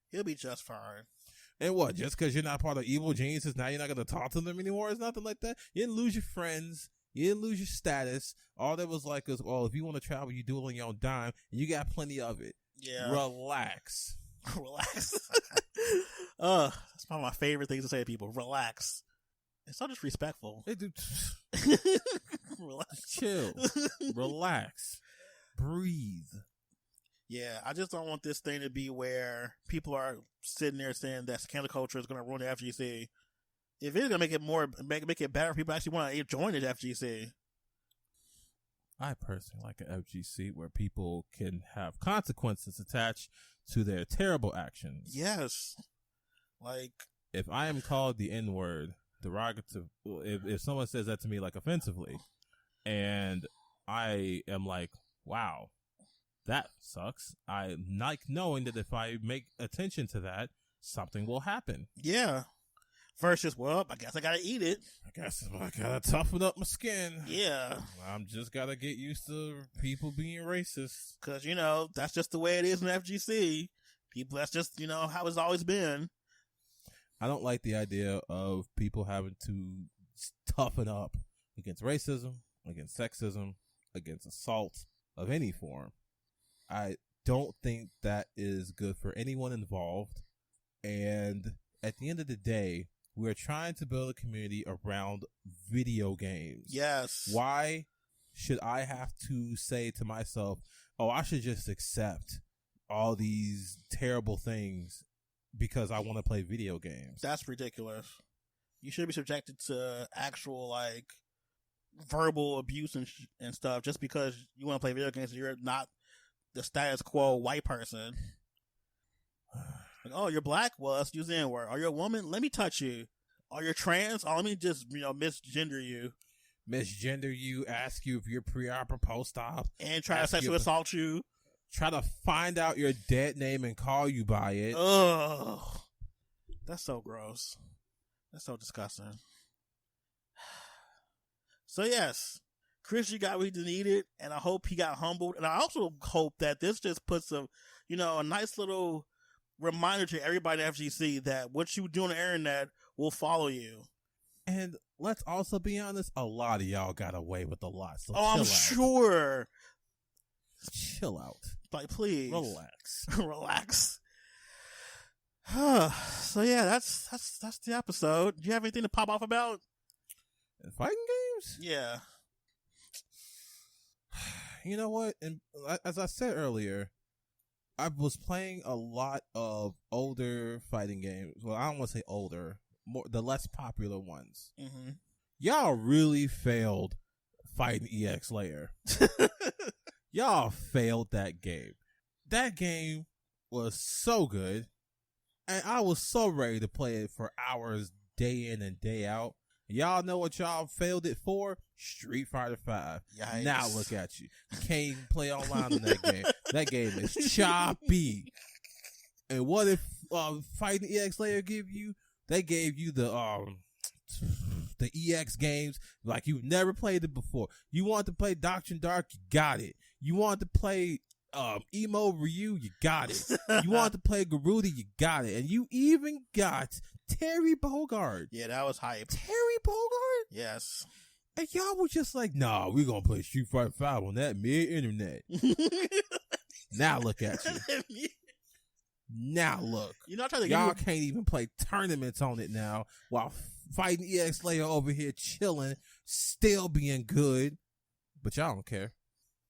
He'll be just fine. And what? Just because you're not part of evil geniuses, now you're not gonna talk to them anymore? It's nothing like that. You didn't lose your friends. You didn't lose your status. All that was like is, well, if you want to travel, you do it on your own dime, and you got plenty of it. Yeah. Relax. Relax. That's one of my favorite things to say to people. Relax. It's not disrespectful. They do. Relax. Chill. Relax. Breathe. Yeah, I just don't want this thing to be where people are sitting there saying that cancel culture is going to ruin the FGC. If it's going to make it better, people actually want to join the FGC. I personally like an FGC where people can have consequences attached to their terrible actions. Yes. Like, if I am called the N-word, derogative, if someone says that to me like offensively, and I am like, wow, that sucks, I like knowing that if I make attention to that, something will happen. Yeah. Versus, well, I guess I gotta eat it. I guess I gotta toughen up my skin. Yeah. I'm just gotta get used to people being racist. Cause, that's just the way it is in FGC. People, that's just, how it's always been. I don't like the idea of people having to toughen up against racism, against sexism, against assault of any form. I don't think that is good for anyone involved. And at the end of the day, we're trying to build a community around video games. Yes. Why should I have to say to myself, oh, I should just accept all these terrible things because I want to play video games? That's ridiculous. You should be subjected to actual, verbal abuse and stuff just because you want to play video games and you're not the status quo white person. Like, oh, you're black? Well, let's use the N-word. Are you a woman? Let me touch you. Are you trans? Oh, let me just, misgender you. Misgender you, ask you if you're pre-op or post-op. And try to sexually assault you. Try to find out your dead name and call you by it. Ugh. That's so gross. That's so disgusting. So, yes. Chris, you got what he needed, and I hope he got humbled. And I also hope that this just puts a nice little reminder to everybody at FGC that what you do on the internet will follow you. And let's also be honest, a lot of y'all got away with a lot. So I'm sure. Chill out. Like, please. Relax. Relax. So yeah, that's the episode. Do you have anything to pop off about? Fighting games? Yeah. You know what? And as I said earlier, I was playing a lot of older fighting games. Well, I don't want to say older, more the less popular ones. Mm-hmm. Y'all really failed Fighting EX Layer. Y'all failed that game. That game was so good, and I was so ready to play it for hours, day in and day out. Y'all know what y'all failed it for? Street Fighter V. Yikes. Now look at you. You can't even play online in that game. That game is choppy. And what if Fighting EX Layer give you? They gave you the EX games like you've never played it before. You want to play Doctrine Dark? You got it. You want to play Emo Ryu? You got it. You want to play Garuda? You got it. And you even got Terry Bogard. Yeah, that was hype. Terry Bogard? Yes. And y'all were just like, nah, we're going to play Street Fighter 5 on that mid-internet. Now look at you. Now look. You're not trying to y'all can't even play tournaments on it now while Fighting EX Layer over here chilling, still being good. But y'all don't care.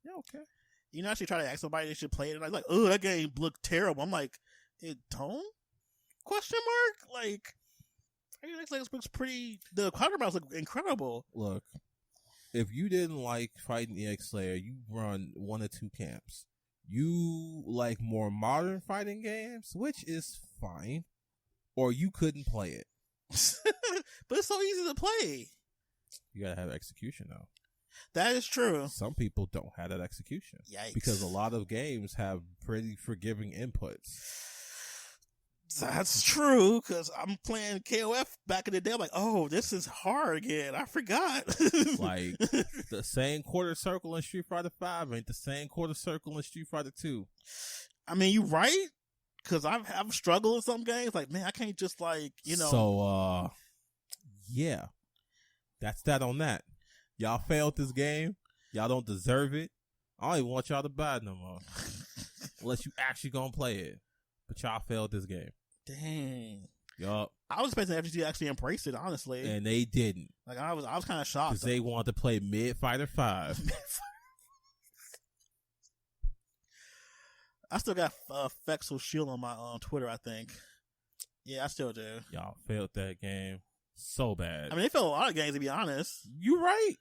Y'all don't care. You know, actually try to ask somebody they should play it, and I'm like, oh, that game looked terrible. I'm like, it don't? Question mark? Like, EX Layer looks pretty. The counterbalance look incredible. Look, if you didn't like Fighting EX Layer, you run one of two camps. You like more modern fighting games, which is fine, or you couldn't play it. But it's so easy to play. You gotta have execution, though. That is true. Some people don't have that execution. Yikes. Because a lot of games have pretty forgiving inputs. That's true, because I'm playing KOF back in the day. I'm like, oh, this is hard again. I forgot. Like, the same quarter circle in Street Fighter 5 ain't the same quarter circle in Street Fighter 2. I mean, you right? Because I've struggled in some games. Like, man, I can't just, like, you know. So, yeah. That's that on that. Y'all failed this game. Y'all don't deserve it. I don't even want y'all to buy it no more. Unless you actually gonna play it. But y'all failed this game. Dang. Yup. I was expecting FGC to actually embrace it, honestly. And they didn't. Like, I was kind of shocked. Because they wanted to play Mid Fighter 5. I still got Fexel Shield on my Twitter, I think. Yeah, I still do. Y'all failed that game so bad. I mean, they failed a lot of games, to be honest. You right.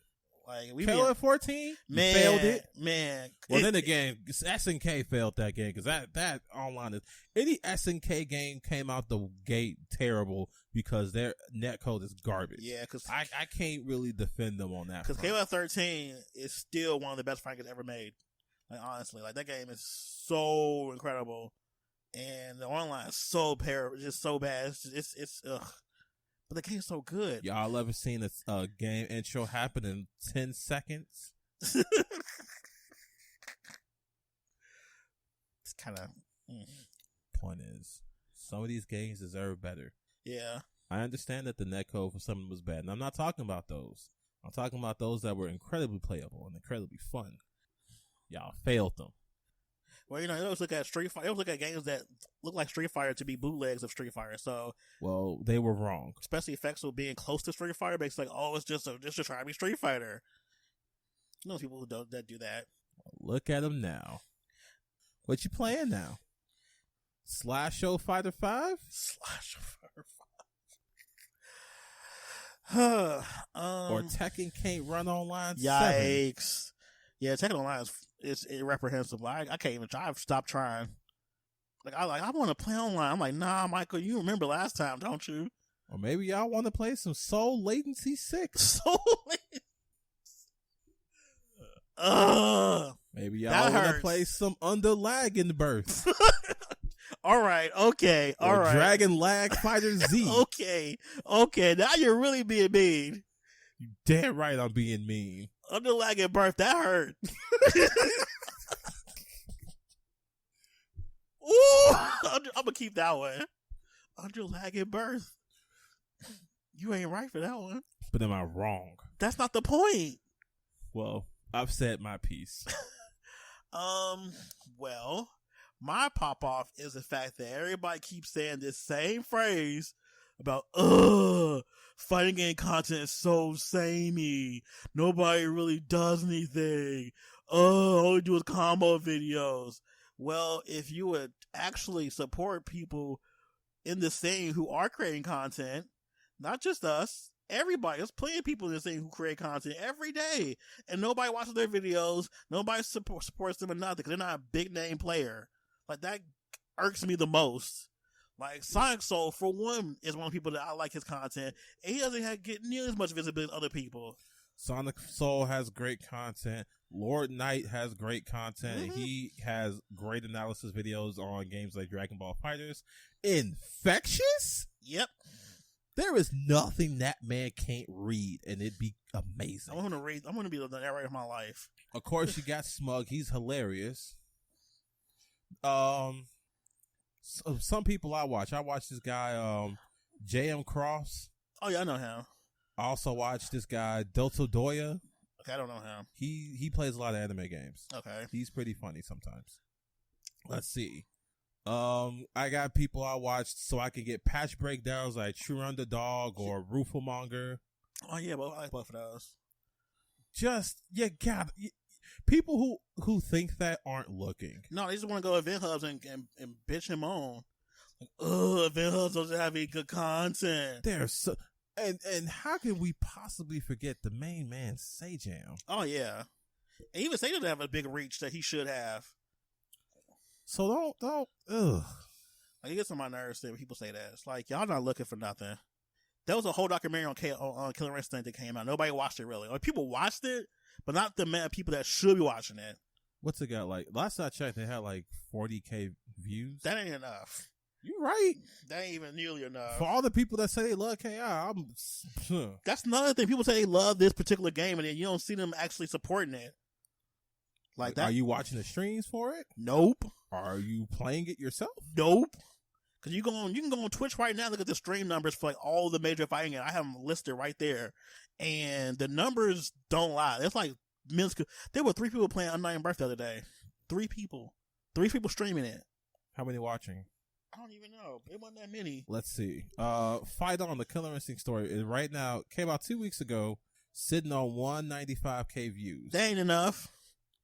Like, we failed at 14? Man, you failed it? Man. Well, then again, SNK failed that game because that online is any SNK game came out the gate terrible because their netcode is garbage. Yeah, because I can't really defend them on that. Because KOF 13 is still one of the best fighting games ever made. Like, honestly, like, that game is so incredible, and the online is so just so bad. It's ugh. But the game's so good. Y'all ever seen a game intro happen in 10 seconds? It's kind of... Point is, some of these games deserve better. Yeah. I understand that the netcode for some of them was bad, and I'm not talking about those. I'm talking about those that were incredibly playable and incredibly fun. Y'all failed them. Well, you know, you always look at Street Fighter. You always look at games that look like Street Fighter to be bootlegs of Street Fighter. So, well, they were wrong. Especially Fexel being close to Street Fighter, makes like, oh, it's just to try to be Street Fighter. You know, people who that do that. Look at them now. What you playing now? Slasho Fighter 5? Slasho Fighter 5. Or Tekken can't run online. Yikes! 7. Yeah, Tekken Online is irreprehensible. I can't even try. I've stopped trying. I want to play online. I'm like, nah, Michael, you remember last time, don't you? Or maybe y'all want to play some Soul Latency 6. Soul Latency. Maybe y'all want to play some Under Lag In-Birth. All right, okay, all right. Dragon Lag Fighter Z. Okay. Now you're really being mean. You damn right I'm being mean. Under Lag In-Birth, that hurt. Ooh, I'm gonna keep that one. Under Lag In-Birth. You ain't right for that one. But am I wrong? That's not the point. Well, I've said my piece. Well, my pop off is the fact that everybody keeps saying this same phrase about, fighting game content is so samey. Nobody really does anything. All we do is combo videos. Well, if you would actually support people in the scene who are creating content, not just us, everybody. There's plenty of people in the scene who create content every day, and nobody watches their videos. Nobody supports them or nothing because they're not a big name player. Like, that irks me the most. Like, Sonic Soul, for one, is one of the people that I like his content, and he doesn't get nearly as much visibility as other people. Sonic Soul has great content. Lord Knight has great content. Mm-hmm. He has great analysis videos on games like Dragon Ball FighterZ. Infectious? Yep. There is nothing that man can't read, and it'd be amazing. I'm going to be the narrator of my life. Of course, you got Smug. He's hilarious. Some people I watch this guy, J.M. Cross. Oh, yeah, I know him. I also watch this guy, Doto Doya. Okay, I don't know him. He plays a lot of anime games. Okay. He's pretty funny sometimes. Let's see. I got people I watch so I can get patch breakdowns like True Underdog or Rufelmonger. Oh, yeah, but I like both of those. Just, people who think that aren't looking. No, they just want to go to event hubs and bitch him on. Like, event hubs don't have any good content. There's so... And how can we possibly forget the main man, Sajam? Oh, yeah. And even Sajam doesn't have a big reach that he should have. So don't, ugh. Like, it gets on my nerves when people say that. It's like, y'all not looking for nothing. There was a whole documentary on Killer Instinct that came out. Nobody watched it, really. Like, people watched it, but not the amount of people that should be watching it. What's it got, like? Last I checked, they had, like, 40K views. That ain't enough. You're right. That ain't even nearly enough. For all the people that say they love KI, that's another thing. People say they love this particular game, and then you don't see them actually supporting it. Like that. Are you watching the streams for it? Nope. Are you playing it yourself? Nope. Because you can go on Twitch right now. Look at the stream numbers for like all the major fighting games. I have them listed right there, and the numbers don't lie. It's like minuscule. There were 3 people playing Undying Birth the other day. 3 people streaming it. How many watching? I don't even know. It wasn't that many. Let's see. Fight On, the Killer Instinct story, is right now, came out 2 weeks ago, sitting on 195K views. That ain't enough.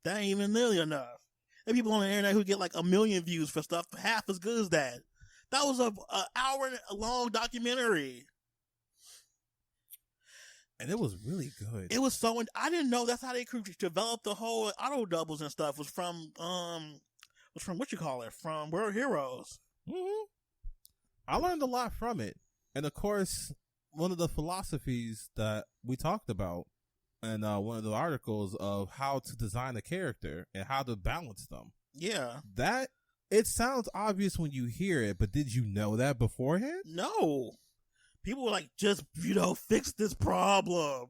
That ain't even nearly enough. There are people on the internet who get like 1 million views for stuff half as good as that. That was an hour-long documentary. And it was really good. It was so... I didn't know that's how they could develop the whole auto doubles and stuff. Was from from World Heroes. Mm-hmm. I learned a lot from it. And of course, one of the philosophies that we talked about in one of the articles of how to design a character and how to balance them. Yeah. That, it sounds obvious when you hear it, but did you know that beforehand? No. People were like, just, fix this problem.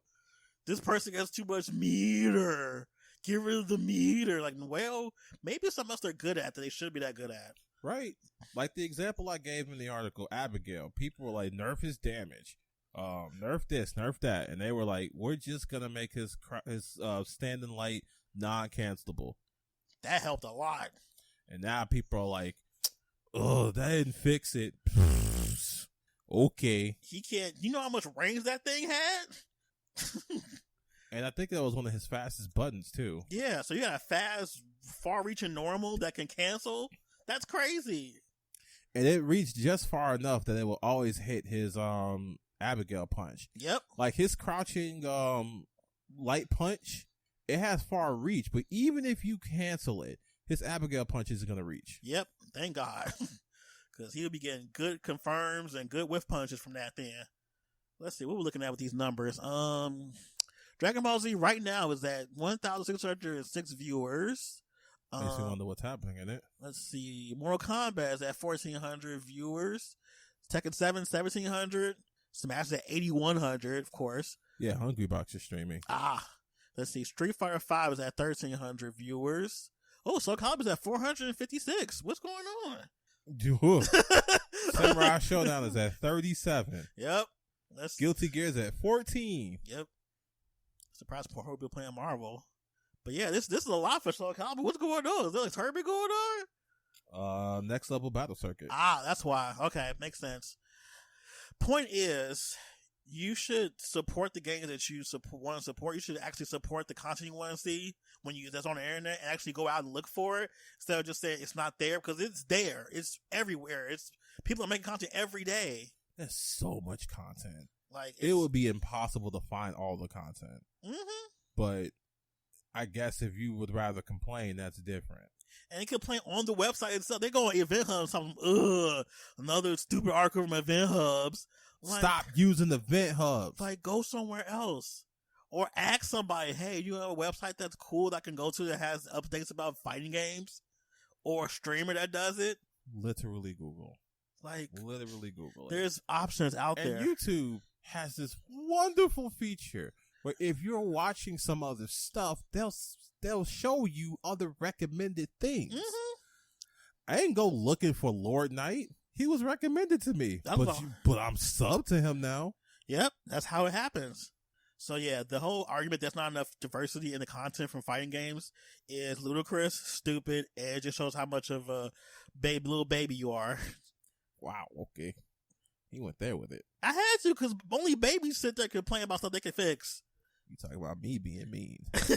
This person gets too much meter. Get rid of the meter. Like, well, maybe it's something else they're good at that they should be that good at. Right. Like the example I gave in the article, Abigail, people were like, nerf his damage. Nerf this, nerf that. And they were like, we're just going to make his standing light non-cancelable. That helped a lot. And now people are like, oh, that didn't fix it. Okay. He can't, you know how much range that thing had? And I think that was one of his fastest buttons too. Yeah, so you got a fast, far-reaching normal that can cancel? That's crazy. And it reached just far enough that it will always hit his Abigail punch. Yep. Like his crouching light punch, it has far reach, but even if you cancel it, his Abigail punch isn't going to reach. Yep. Thank God. Because he'll be getting good confirms and good whiff punches from that then. Let's see what we're looking at with these numbers. Dragon Ball Z right now is at 1,606 viewers. Makes you wonder what's happening in it. Let's see. Mortal Kombat is at 1,400 viewers. Tekken 7, 1,700. Smash is at 8,100, of course. Yeah, Hungrybox is streaming. Let's see. Street Fighter 5 is at 1,300 viewers. Oh, Soul Calibur is at 456. What's going on? Samurai Shodown is at 37. Yep. Guilty Gear is at 14. Yep. Surprised poor Herbie playing Marvel. But yeah, this is a lot for Soul Calibur. What's going on? Is there like Herbie going on? Next Level Battle Circuit. That's why. Okay, makes sense. Point is, you should support the games that you want to support. You should actually support the content you want to see that's on the internet, and actually go out and look for it instead of just saying it's not there, because it's there. It's everywhere. People are making content every day. There's so much content. Like it would be impossible to find all the content. Mm-hmm. But I guess if you would rather complain, that's different. And they complain on the website itself. They go on Event Hub, something, another stupid article from Event Hubs. Like, stop using Event Hubs. Like, go somewhere else. Or ask somebody, hey, you have a website that's cool that I can go to that has updates about fighting games? Or a streamer that does it? Literally Google. Literally Google it. There's options out there. And YouTube has this wonderful feature where if you're watching some other stuff, they'll show you other recommended things. Mm-hmm. I ain't go looking for Lord Knight. He was recommended to me, but I'm subbed to him now. Yep, that's how it happens. So yeah, the whole argument there's not enough diversity in the content from fighting games is ludicrous, stupid, and it just shows how much of a little baby you are. Wow, okay. He went there with it. I had to, because only babies sit there complaining about stuff they can fix. You talking about me being mean. You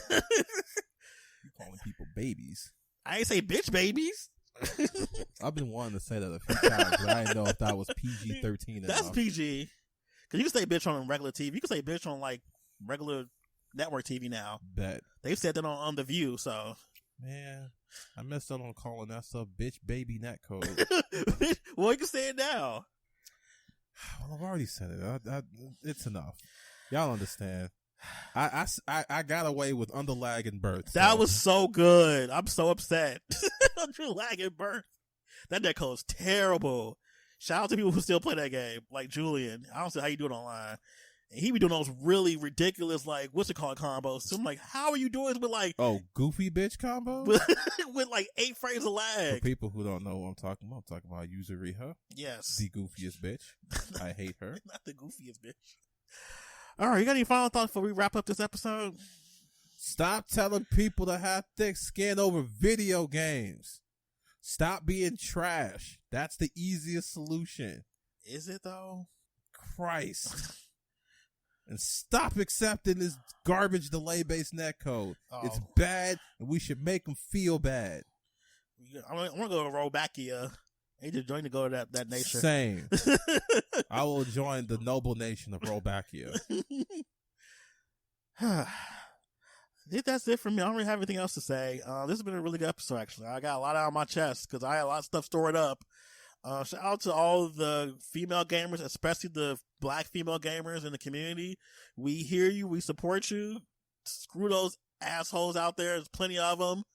calling people babies. I ain't say bitch babies. I've been wanting to say that a few times, but I didn't know if that was PG-13 enough. That's PG. Because you can say bitch on regular TV. You can say bitch on, like, regular network TV now. Bet. They've said that on The View, so. Man, I messed up on calling that stuff bitch baby netcode. Well, you can say it now. Well, I've already said it. It's enough. Y'all understand. I got away with under Lag In-Birth. So. That was so good. I'm so upset. Under Lag In-Birth. That netcode is terrible. Shout out to people who still play that game, like Julian. I don't see how you do it online. And he be doing those really ridiculous, like, what's it called, combos. So I'm like, how are you doing this with, like... Oh, goofy bitch combo? with like 8 frames of lag. For people who don't know what I'm talking about Yuzuriha. Yes. The goofiest bitch. I hate her. Not the goofiest bitch. All right, you got any final thoughts before we wrap up this episode? Stop telling people to have thick skin over video games. Stop being trash. That's the easiest solution. Is it, though? Christ. And stop accepting this garbage delay-based netcode. Oh. It's bad, and we should make them feel bad. I want to go to rollback.exe. I need to join to go to that nation. Same. I will join the noble nation of rollback.exe. I think that's it for me. I don't really have anything else to say. This has been a really good episode, actually. I got a lot out of my chest because I had a lot of stuff stored up. Shout out to all the female gamers, especially the black female gamers in the community. We hear you. We support you. Screw those assholes out there. There's plenty of them.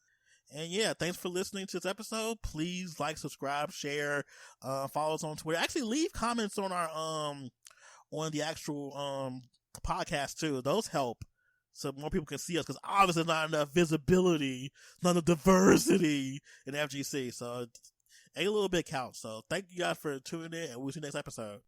And yeah, thanks for listening to this episode. Please like, subscribe, share, follow us on Twitter. Actually, leave comments on our on the actual podcast too. Those help so more people can see us, because obviously not enough visibility, not enough diversity in FGC. So a little bit counts. So thank you guys for tuning in, and we'll see you next episode.